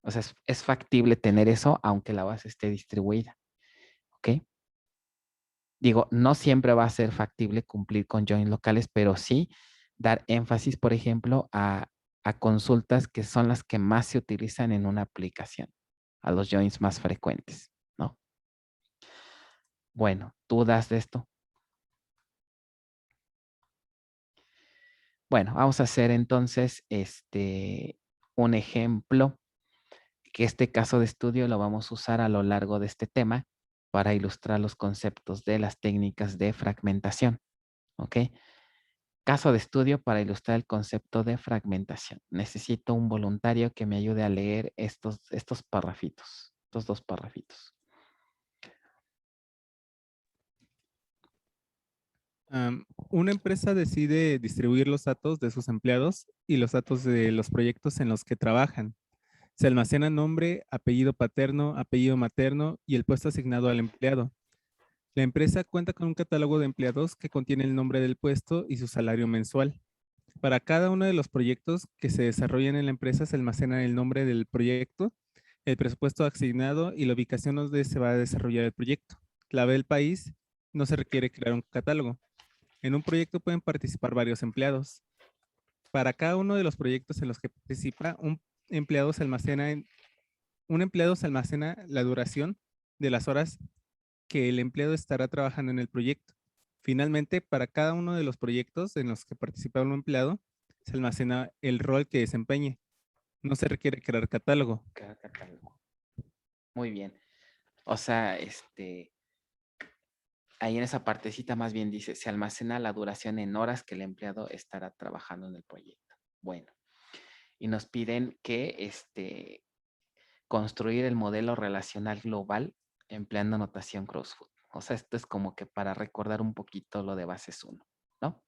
O sea, es factible tener eso aunque la base esté distribuida. ¿Ok? Digo, no siempre va a ser factible cumplir con joins locales, pero sí dar énfasis, por ejemplo, a consultas que son las que más se utilizan en una aplicación, a los joins más frecuentes, ¿no? Bueno, ¿dudas de esto? Bueno, vamos a hacer entonces un ejemplo, que este caso de estudio lo vamos a usar a lo largo de este tema para ilustrar los conceptos de las técnicas de fragmentación. ¿Ok? Caso de estudio para ilustrar el concepto de fragmentación. Necesito un voluntario que me ayude a leer estos parrafitos, estos dos parrafitos. Una empresa decide distribuir los datos de sus empleados y los datos de los proyectos en los que trabajan. Se almacena nombre, apellido paterno, apellido materno y el puesto asignado al empleado. La empresa cuenta con un catálogo de empleados que contiene el nombre del puesto y su salario mensual. Para cada uno de los proyectos que se desarrollan en la empresa se almacena el nombre del proyecto, el presupuesto asignado y la ubicación donde se va a desarrollar el proyecto. Clave del país, no se requiere crear un catálogo. En un proyecto pueden participar varios empleados. Para cada uno de los proyectos en los que participa, un empleado se almacena la duración de las horas que el empleado estará trabajando en el proyecto. Finalmente, para cada uno de los proyectos en los que participa un empleado, se almacena el rol que desempeñe. No se requiere crear catálogo. Muy bien. O sea, ahí en esa partecita más bien dice, se almacena la duración en horas que el empleado estará trabajando en el proyecto. Bueno, y nos piden que construir el modelo relacional global empleando notación Crossfoot. O sea, esto es como que para recordar un poquito lo de bases 1, ¿no?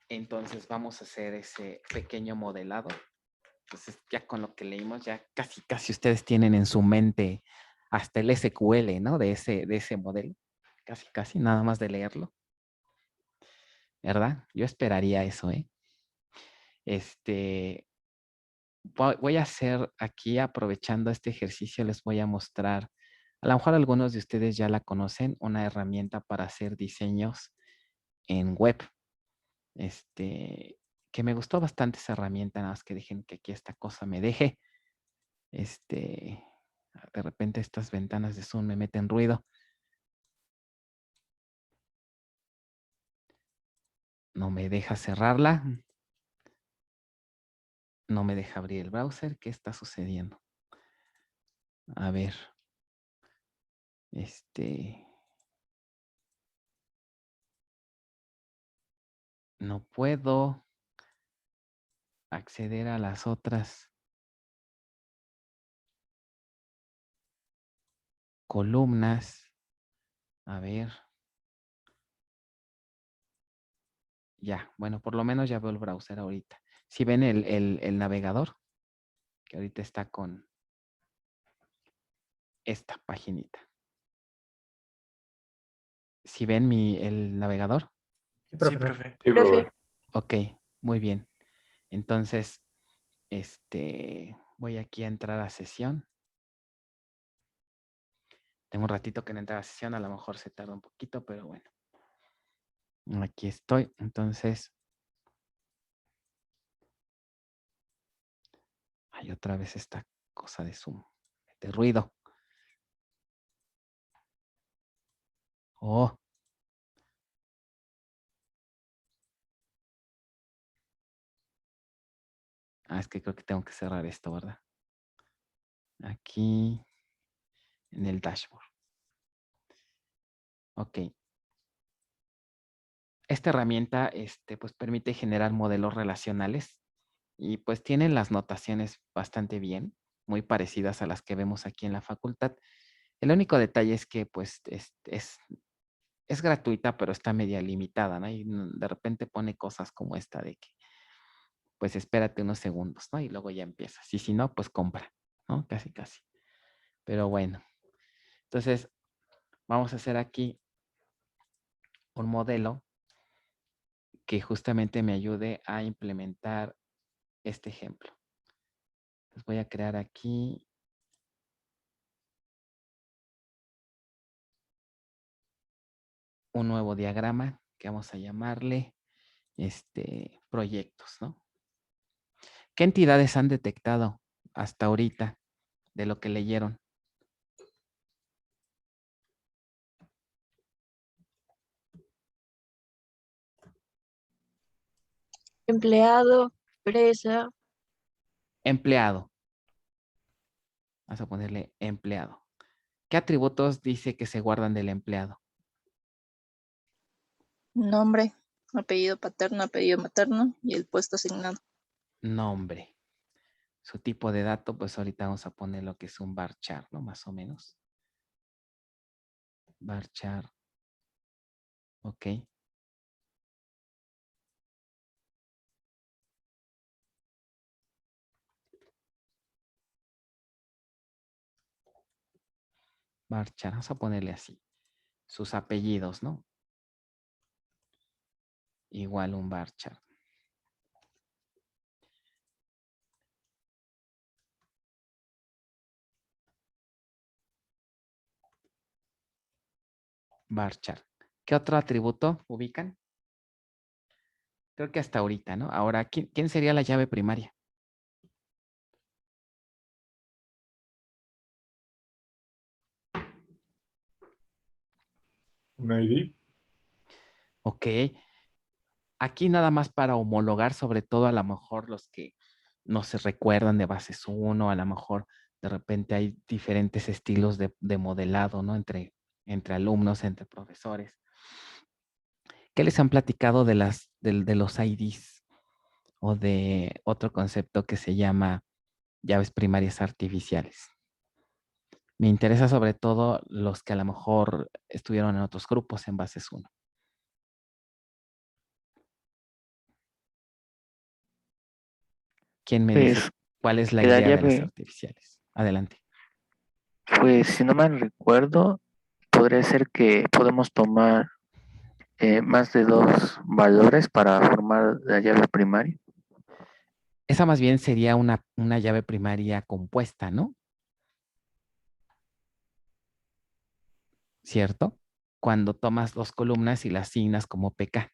Entonces vamos a hacer ese pequeño modelado. Entonces ya con lo que leímos, ya casi ustedes tienen en su mente hasta el SQL, ¿no? De ese modelo. Casi, nada más de leerlo. ¿Verdad? Yo esperaría eso, ¿eh? Voy a hacer aquí, aprovechando este ejercicio, les voy a mostrar, a lo mejor algunos de ustedes ya la conocen, una herramienta para hacer diseños en web. Que me gustó bastante esa herramienta, nada más que dejen que aquí esta cosa me deje. De repente estas ventanas de Zoom me meten ruido. No me deja cerrarla. No me deja abrir el browser. ¿Qué está sucediendo? A ver. No puedo acceder a las otras columnas. A ver. Ya, bueno, por lo menos ya veo el browser ahorita. Si ven el navegador, que ahorita está con esta paginita. Si ven el navegador. Sí, profe. Sí, profe. Ok, muy bien. Entonces, voy aquí a entrar a sesión. Tengo un ratito que no entra a sesión, a lo mejor se tarda un poquito, pero bueno. Aquí estoy, entonces. Hay otra vez esta cosa de Zoom, de ruido. Oh. Es que creo que tengo que cerrar esto, ¿verdad? Aquí en el dashboard. Ok. Esta herramienta pues permite generar modelos relacionales y pues tienen las notaciones bastante bien, muy parecidas a las que vemos aquí en la facultad. El único detalle es que pues es gratuita, pero está media limitada, ¿no? Y de repente pone cosas como esta de que pues espérate unos segundos, ¿no? Y luego ya empiezas. Y si no, pues compra, ¿no? Casi, casi. Pero bueno. Entonces, vamos a hacer aquí un modelo que justamente me ayude a implementar este ejemplo. Entonces voy a crear aquí un nuevo diagrama que vamos a llamarle proyectos, ¿no? ¿Qué entidades han detectado hasta ahorita de lo que leyeron? Empleado, empresa, Empleado. Vamos a ponerle empleado. ¿Qué atributos dice que se guardan del empleado? Nombre, apellido paterno, apellido materno y el puesto asignado. Nombre. Su tipo de dato, pues ahorita vamos a poner lo que es un varchar, ¿no? Más o menos. Varchar. Ok. Varchar, vamos a ponerle así. Sus apellidos, ¿no? Igual un varchar. Varchar. ¿Qué otro atributo ubican? Creo que hasta ahorita, ¿no? Ahora, ¿quién sería la llave primaria? Un ID. Ok. Aquí nada más para homologar, sobre todo a lo mejor los que no se recuerdan de bases 1, a lo mejor de repente hay diferentes estilos de modelado, ¿no? Entre alumnos, entre profesores. ¿Qué les han platicado de los IDs o de otro concepto que se llama llaves primarias artificiales? Me interesa sobre todo los que a lo mejor estuvieron en otros grupos en bases 1. ¿Quién me dice Pues cuál es la que la idea de las llave, artificiales? Adelante. pues si no mal recuerdo, podría ser que podemos tomar más de dos valores para formar la llave primaria. Esa más bien sería una llave primaria compuesta, ¿no? ¿Cierto? Cuando tomas dos columnas y las asignas como PK.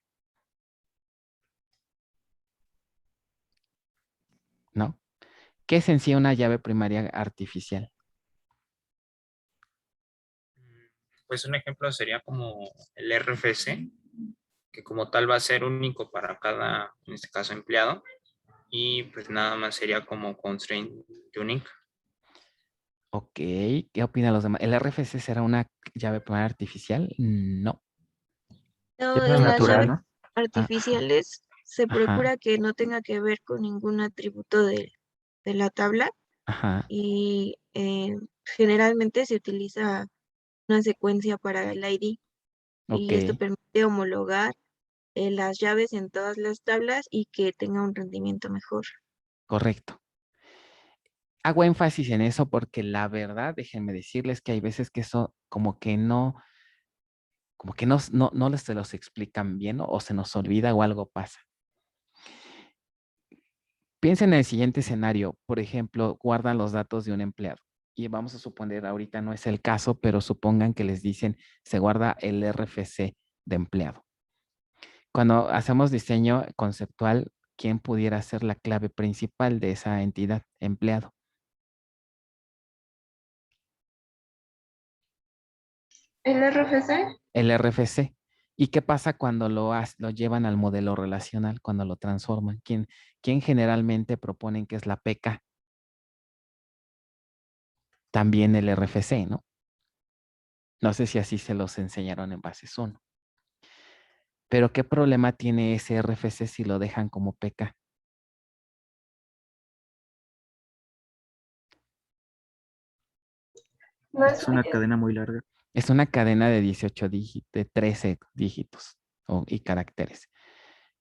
¿No? ¿Qué es en sí una llave primaria artificial? Pues un ejemplo sería como el RFC, que como tal va a ser único para cada, en este caso, empleado. Y pues nada más sería como constraint unique. Ok, ¿qué opinan los demás? ¿El RFC será una llave primaria artificial? No. No, Siempre en las natural, llaves ¿no? artificiales se Ajá, procura que no tenga que ver con ningún atributo de la tabla ajá, y generalmente se utiliza una secuencia para el ID ok, y esto permite homologar las llaves en todas las tablas y que tenga un rendimiento mejor. correcto. Hago énfasis en eso porque la verdad, déjenme decirles que hay veces que eso como que no les se los explican bien, ¿no? O se nos olvida o algo pasa. Piensen en el siguiente escenario. Por ejemplo, guardan los datos de un empleado. Y vamos a suponer, ahorita no es el caso, pero supongan que les dicen, se guarda el RFC de empleado. Cuando hacemos diseño conceptual, ¿quién pudiera ser la clave principal de esa entidad, empleado? ¿El RFC? El RFC. ¿Y qué pasa cuando lo llevan al modelo relacional, cuando lo transforman? ¿Quién generalmente proponen que es la PK? También el RFC, ¿no? No sé si así se los enseñaron en bases 1. Pero ¿qué problema tiene ese RFC si lo dejan como PK? No Es una cadena muy larga. Es una cadena de 18 dígitos, de 13 dígitos y caracteres.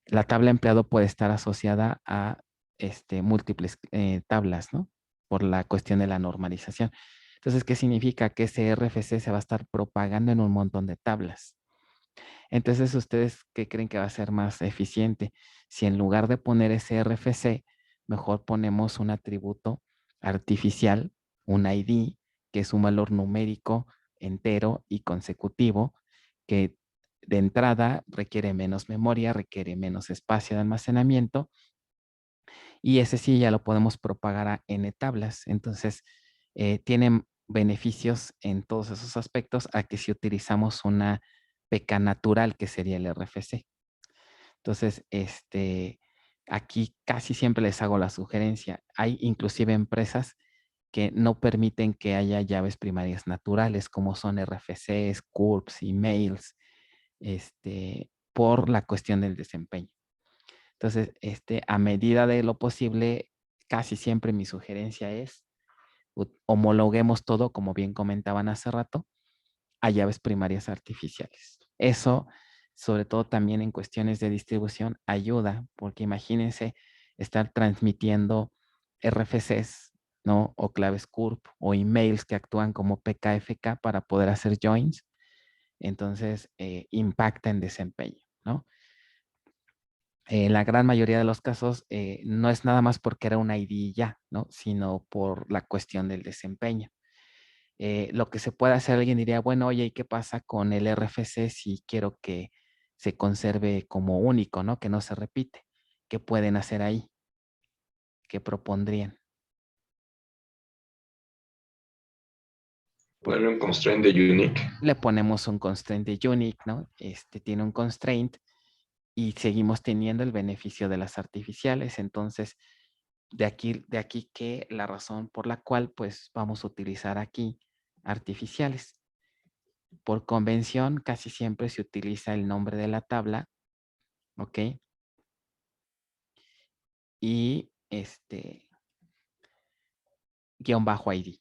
La tabla empleado puede estar asociada a múltiples tablas, ¿no? Por la cuestión de la normalización. Entonces, ¿qué significa? Que ese RFC se va a estar propagando en un montón de tablas. Entonces, ¿ustedes qué creen que va a ser más eficiente? Si en lugar de poner ese RFC, mejor ponemos un atributo artificial, un ID, que es un valor numérico entero y consecutivo, que de entrada requiere menos memoria, requiere menos espacio de almacenamiento, y ese sí ya lo podemos propagar a n tablas. Entonces, tienen beneficios en todos esos aspectos a que si utilizamos una PK natural, que sería el RFC. Entonces, aquí casi siempre les hago la sugerencia. Hay inclusive empresas que no permiten que haya llaves primarias naturales, como son RFCs, CURPs, emails, por la cuestión del desempeño. Entonces, a medida de lo posible, casi siempre mi sugerencia es homologuemos todo, como bien comentaban hace rato, a llaves primarias artificiales. Eso, sobre todo también en cuestiones de distribución, ayuda, porque imagínense estar transmitiendo RFCs, ¿no? O claves CURP o emails que actúan como PKFK para poder hacer joins. Entonces, impacta en desempeño, ¿no? En la gran mayoría de los casos no es nada más porque era una ID ya, ¿no? Sino por la cuestión del desempeño. Lo que se puede hacer, alguien diría, bueno, oye, ¿y qué pasa con el RFC si quiero que se conserve como único, ¿no? Que no se repite. ¿Qué pueden hacer ahí? ¿Qué propondrían? Ponerle un constraint de unique. Le ponemos un constraint de unique, ¿no? Tiene un constraint y seguimos teniendo el beneficio de las artificiales. Entonces, de aquí que la razón por la cual pues vamos a utilizar aquí artificiales. Por convención casi siempre se utiliza el nombre de la tabla, ¿ok? Y guión bajo ID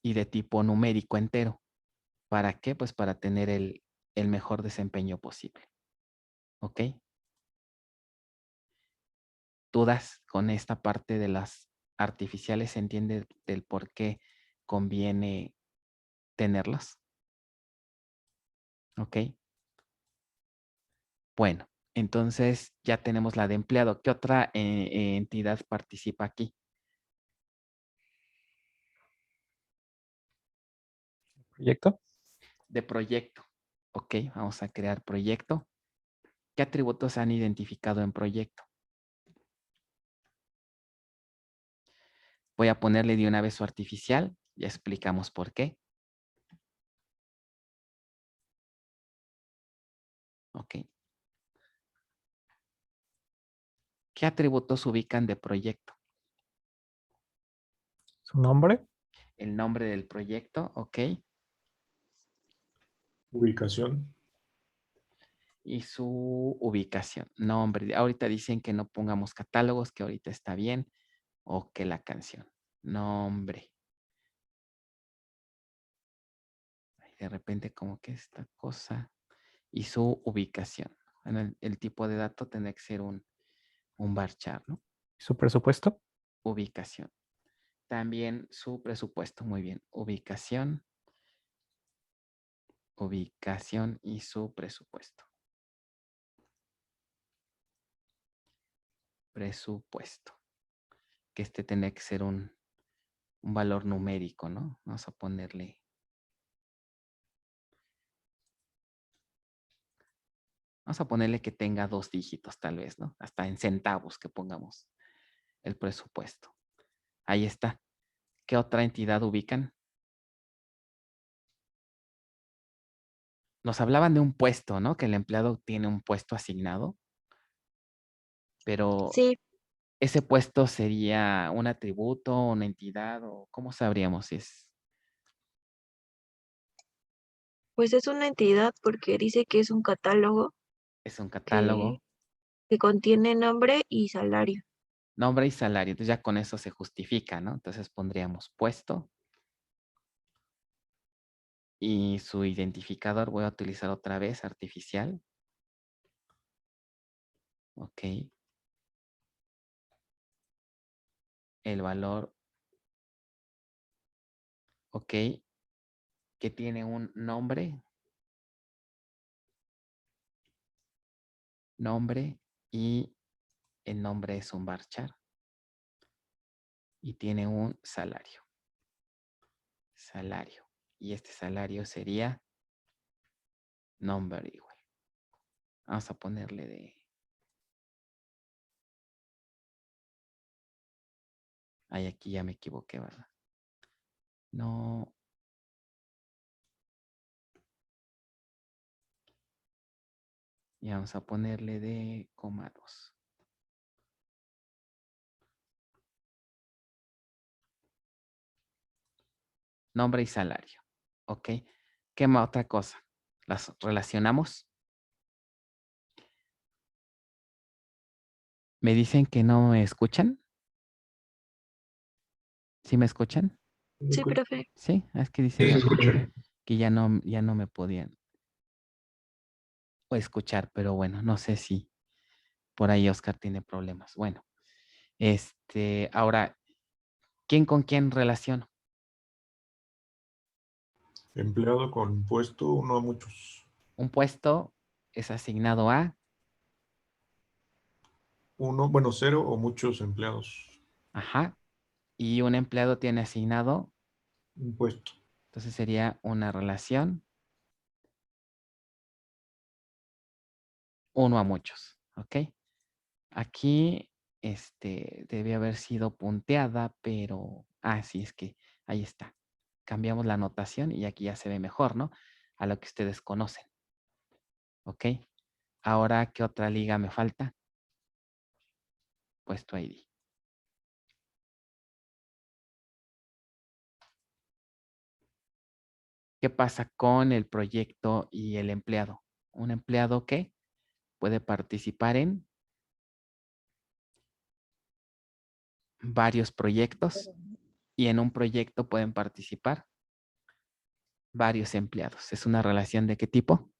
y de tipo numérico entero. ¿Para qué? Pues para tener el mejor desempeño posible. ¿Ok? ¿Dudas con esta parte de las artificiales? ¿Se entiende del por qué conviene tenerlas? ¿Ok? Bueno, entonces ya tenemos la de empleado. ¿Qué otra entidad participa aquí? ¿Proyecto? De proyecto. Ok, vamos a crear proyecto. ¿Qué atributos han identificado en proyecto? Voy a ponerle de una vez su artificial. Ya explicamos por qué. Ok. ¿Qué atributos ubican de proyecto? Su nombre, El nombre del proyecto, ok. Ubicación. Y su ubicación. Nombre. Ahorita dicen que no pongamos catálogos, que ahorita está bien. O que la canción. Nombre. Ay, de repente como que esta cosa. Y su ubicación. Bueno, el tipo de dato tendría que ser un varchar, ¿no? su presupuesto, Ubicación. También su presupuesto. Muy bien. Ubicación. Ubicación y su presupuesto. Presupuesto. Que este tendría que ser un valor numérico, ¿no? Vamos a ponerle. Vamos a ponerle que tenga 2 dígitos tal vez, ¿no? Hasta en centavos que pongamos el presupuesto. Ahí está. ¿Qué otra entidad ubican? Nos hablaban de un puesto, ¿no? Que el empleado tiene un puesto asignado. Pero Sí, ese puesto sería un atributo, una entidad, o ¿cómo sabríamos si pues es una entidad porque dice que es un catálogo es un que, catálogo? que contiene nombre y salario. Nombre y salario. Entonces ya con eso se justifica, ¿no? Entonces pondríamos puesto. Y su identificador voy a utilizar otra vez artificial. Ok. El valor. Ok. Que tiene un nombre. Nombre. Y el nombre es un varchar. Y tiene un salario. Salario. Y este salario sería number igual. Vamos a ponerle de... Ay, aquí ya me equivoqué, ¿verdad? No. Y vamos a ponerle de coma 2. Nombre y salario. Ok. ¿Qué más otra cosa? ¿Las relacionamos? ¿Me dicen que no me escuchan? ¿Sí me escuchan? Sí, profe. Sí, es que Sí, dicen se escucha. que ya no me podían escuchar, pero bueno, no sé si por ahí Oscar tiene problemas. Bueno, ahora, ¿quién con quién relaciono? Empleado con puesto, uno a muchos. Un puesto es asignado a, Uno, bueno, 0 o muchos empleados. ajá, y un empleado tiene asignado, Un puesto. entonces sería una relación uno a muchos, ¿ok? Aquí, debe haber sido punteada, pero, sí, es que ahí está. Cambiamos la anotación y aquí ya se ve mejor, ¿no? A lo que ustedes conocen, ¿ok? Ahora, ¿qué otra liga me falta? Puesto ID. ¿Qué pasa con el proyecto y el empleado? Un empleado que puede participar en varios proyectos y en un proyecto pueden participar varios empleados. ¿Es una relación de qué tipo?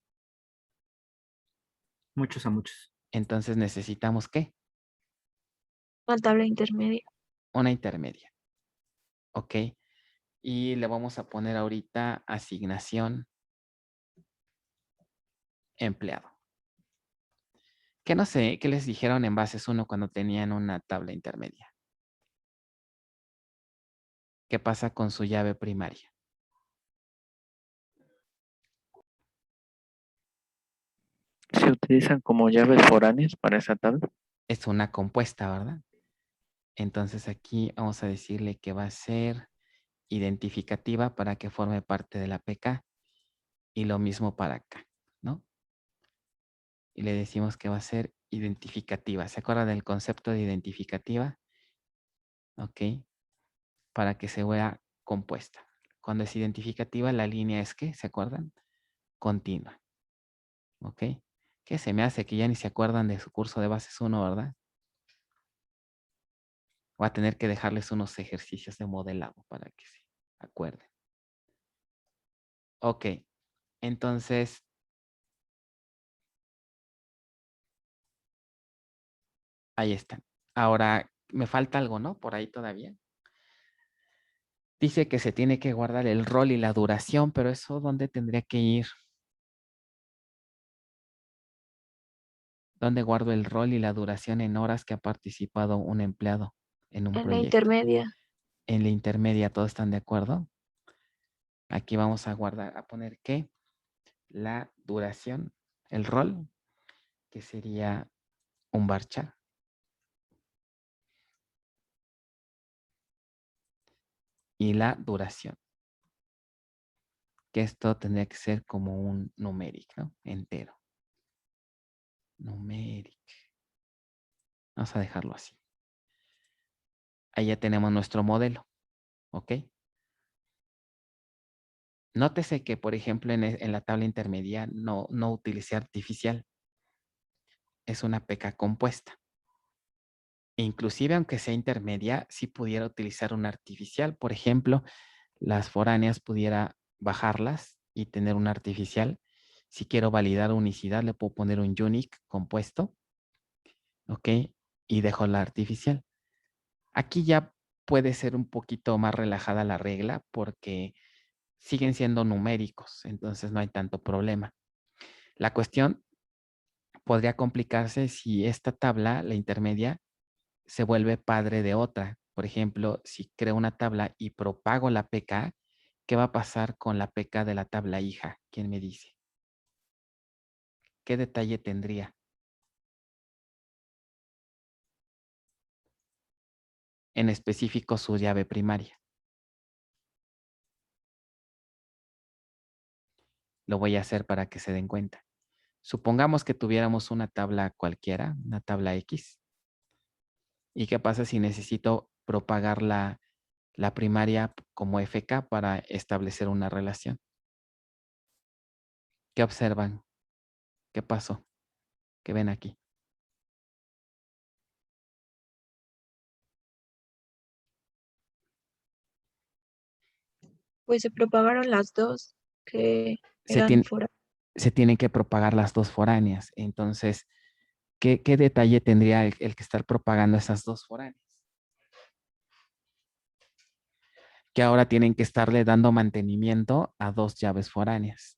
Muchos a muchos. Entonces necesitamos ¿qué? Una tabla intermedia. Una intermedia. ¿Ok? Y le vamos a poner ahorita asignación empleado. ¿Qué no sé? ¿Qué les dijeron en bases 1 cuando tenían una tabla intermedia? ¿Qué pasa con su llave primaria? Se utilizan como llaves foráneas para esa tabla. Es una compuesta, ¿verdad? Entonces aquí vamos a decirle que va a ser identificativa para que forme parte de la PK y lo mismo para acá, ¿no? Y le decimos que va a ser identificativa. ¿Se acuerdan del concepto de identificativa? Ok. Para que se vea compuesta. Cuando es identificativa, la línea es ¿qué? ¿Se acuerdan? Continua. Ok. Que se me hace que ya ni se acuerdan de su curso de bases 1, ¿verdad? Voy a tener que dejarles unos ejercicios de modelado para que se acuerden. Ok. Entonces, ahí están. Ahora, me falta algo, ¿no? Por ahí todavía. Dice que se tiene que guardar el rol y la duración, pero eso ¿dónde tendría que ir? ¿Dónde guardo el rol y la duración en horas que ha participado un empleado en un En la proyecto? intermedia. En la intermedia, ¿todos están de acuerdo? Aquí vamos a guardar, a poner ¿qué? La duración, el rol, que sería un varchar. Y la duración, que esto tendría que ser como un numérico, ¿no? Entero. Numérico. Vamos a dejarlo así. Ahí ya tenemos nuestro modelo, ¿ok? Nótese que, por ejemplo, en la tabla intermedia no utilicé artificial. Es una PK compuesta. Inclusive, aunque sea intermedia, sí pudiera utilizar un artificial. Por ejemplo, las foráneas pudiera bajarlas y tener un artificial. Si quiero validar unicidad, le puedo poner un unique compuesto. ¿Ok? Y dejo la artificial. Aquí ya puede ser un poquito más relajada la regla porque siguen siendo numéricos, entonces no hay tanto problema. La cuestión podría complicarse si esta tabla, la intermedia, se vuelve padre de otra. Por ejemplo, si creo una tabla y propago la PK, ¿qué va a pasar con la PK de la tabla hija? ¿Quién me dice? ¿Qué detalle tendría? En específico, su llave primaria. Lo voy a hacer para que se den cuenta. Supongamos que tuviéramos una tabla cualquiera, una tabla X. ¿Y qué pasa si necesito propagar la primaria como FK para establecer una relación? ¿Qué observan? ¿Qué pasó? ¿Qué ven aquí? Pues se propagaron las dos que Se, eran fuera. se tienen que propagar las dos foráneas. Entonces, ¿qué detalle tendría el que estar propagando esas dos foráneas? Que ahora tienen que estarle dando mantenimiento a dos llaves foráneas.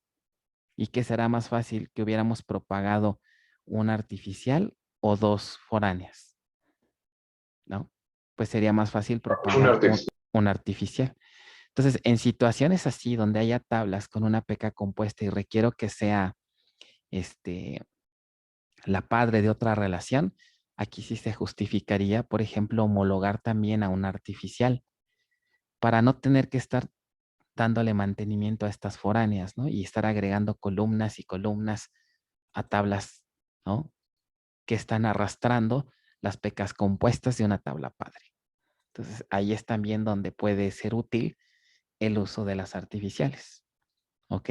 ¿Y qué será más fácil? Que hubiéramos propagado una artificial o dos foráneas, ¿no? Pues sería más fácil propagar un artificial. Entonces, en situaciones así, donde haya tablas con una PK compuesta y requiero que sea la padre de otra relación, aquí sí se justificaría, por ejemplo, homologar también a un artificial para no tener que estar dándole mantenimiento a estas foráneas, ¿no? Y estar agregando columnas y columnas a tablas, ¿no? Que están arrastrando las PKs compuestas de una tabla padre. Entonces, ahí es también donde puede ser útil el uso de las artificiales, ¿ok?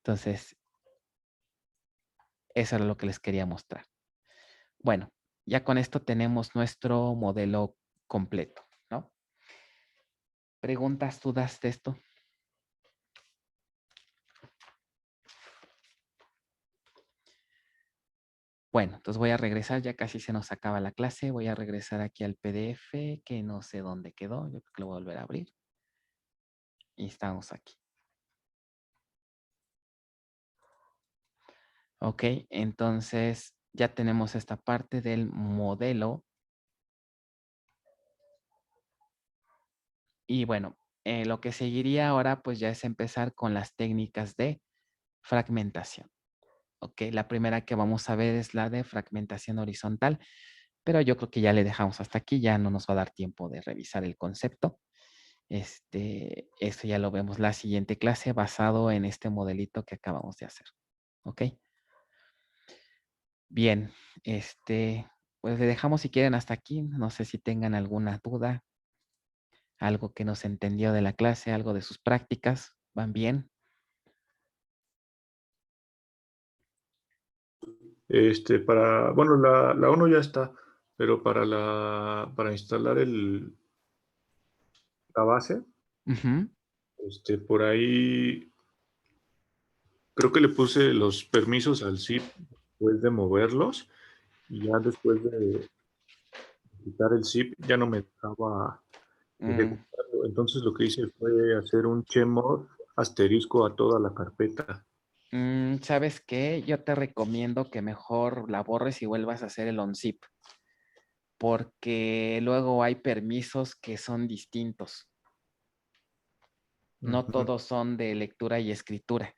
Entonces, eso era lo que les quería mostrar. Bueno, ya con esto tenemos nuestro modelo completo, ¿no? ¿Preguntas, dudas de esto? Bueno, entonces voy a regresar, ya casi se nos acaba la clase. Voy a regresar aquí al PDF, que no sé dónde quedó. Yo creo que lo voy a volver a abrir. Y estamos aquí. Ok, entonces ya tenemos esta parte del modelo. Y bueno, lo que seguiría ahora pues ya es empezar con las técnicas de fragmentación. Ok, la primera que vamos a ver es la de fragmentación horizontal, pero yo creo que ya le dejamos hasta aquí, ya no nos va a dar tiempo de revisar el concepto. Esto ya lo vemos la siguiente clase basado en este modelito que acabamos de hacer. Ok. Bien, pues le dejamos si quieren hasta aquí. No sé si tengan alguna duda, algo que no se entendió de la clase, algo de sus prácticas. ¿Van bien? Bueno, la 1 ya está, pero para instalar la base, Ujú. por ahí creo que le puse los permisos al zip después de moverlos y ya después de quitar el zip ya no me dejaba ejecutarlo. Entonces lo que hice fue hacer un chmod asterisco a toda la carpeta. ¿Sabes qué? Yo te recomiendo que mejor la borres y vuelvas a hacer el unzip, porque luego hay permisos que son distintos. No todos son de lectura y escritura.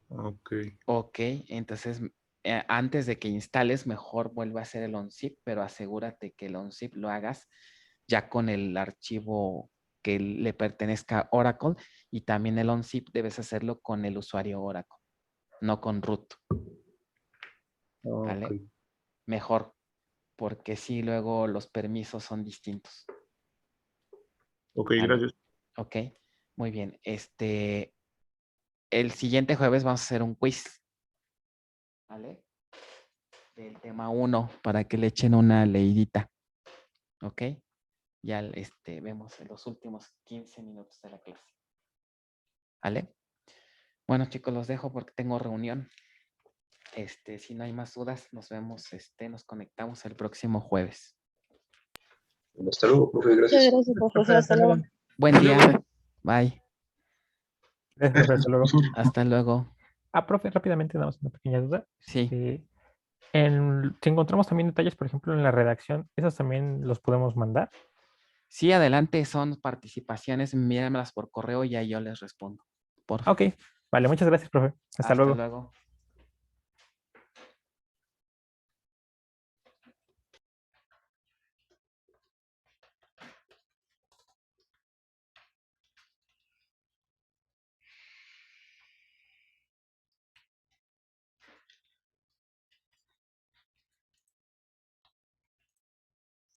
Ok. Ok, entonces antes de que instales, mejor vuelve a hacer el unzip, pero asegúrate que el unzip lo hagas ya con el archivo que le pertenezca a Oracle, y también el unzip debes hacerlo con el usuario Oracle, no con root. ¿Vale? Ok. Mejor, porque sí, luego los permisos son distintos. Ok, ¿Vale? gracias. Ok, muy bien. El siguiente jueves vamos a hacer un quiz, ¿vale? Del tema 1 para que le echen una leidita. ¿Ok? Ya vemos en los últimos 15 minutos de la clase. ¿Vale? Bueno, chicos, los dejo porque tengo reunión. Si no hay más dudas, nos vemos, nos conectamos el próximo jueves. Hasta luego, profe, gracias. Muchas gracias, profesor. Hasta luego. Buen día. Bye. Gracias, profe. Hasta luego. Hasta luego. Profe, rápidamente damos una pequeña duda. Sí. Si encontramos también detalles, por ejemplo, en la redacción, ¿esos también los podemos mandar? Sí, adelante, son participaciones, míramelas por correo y ya yo les respondo. Por Ok, vale, muchas gracias, profe. Hasta luego. luego.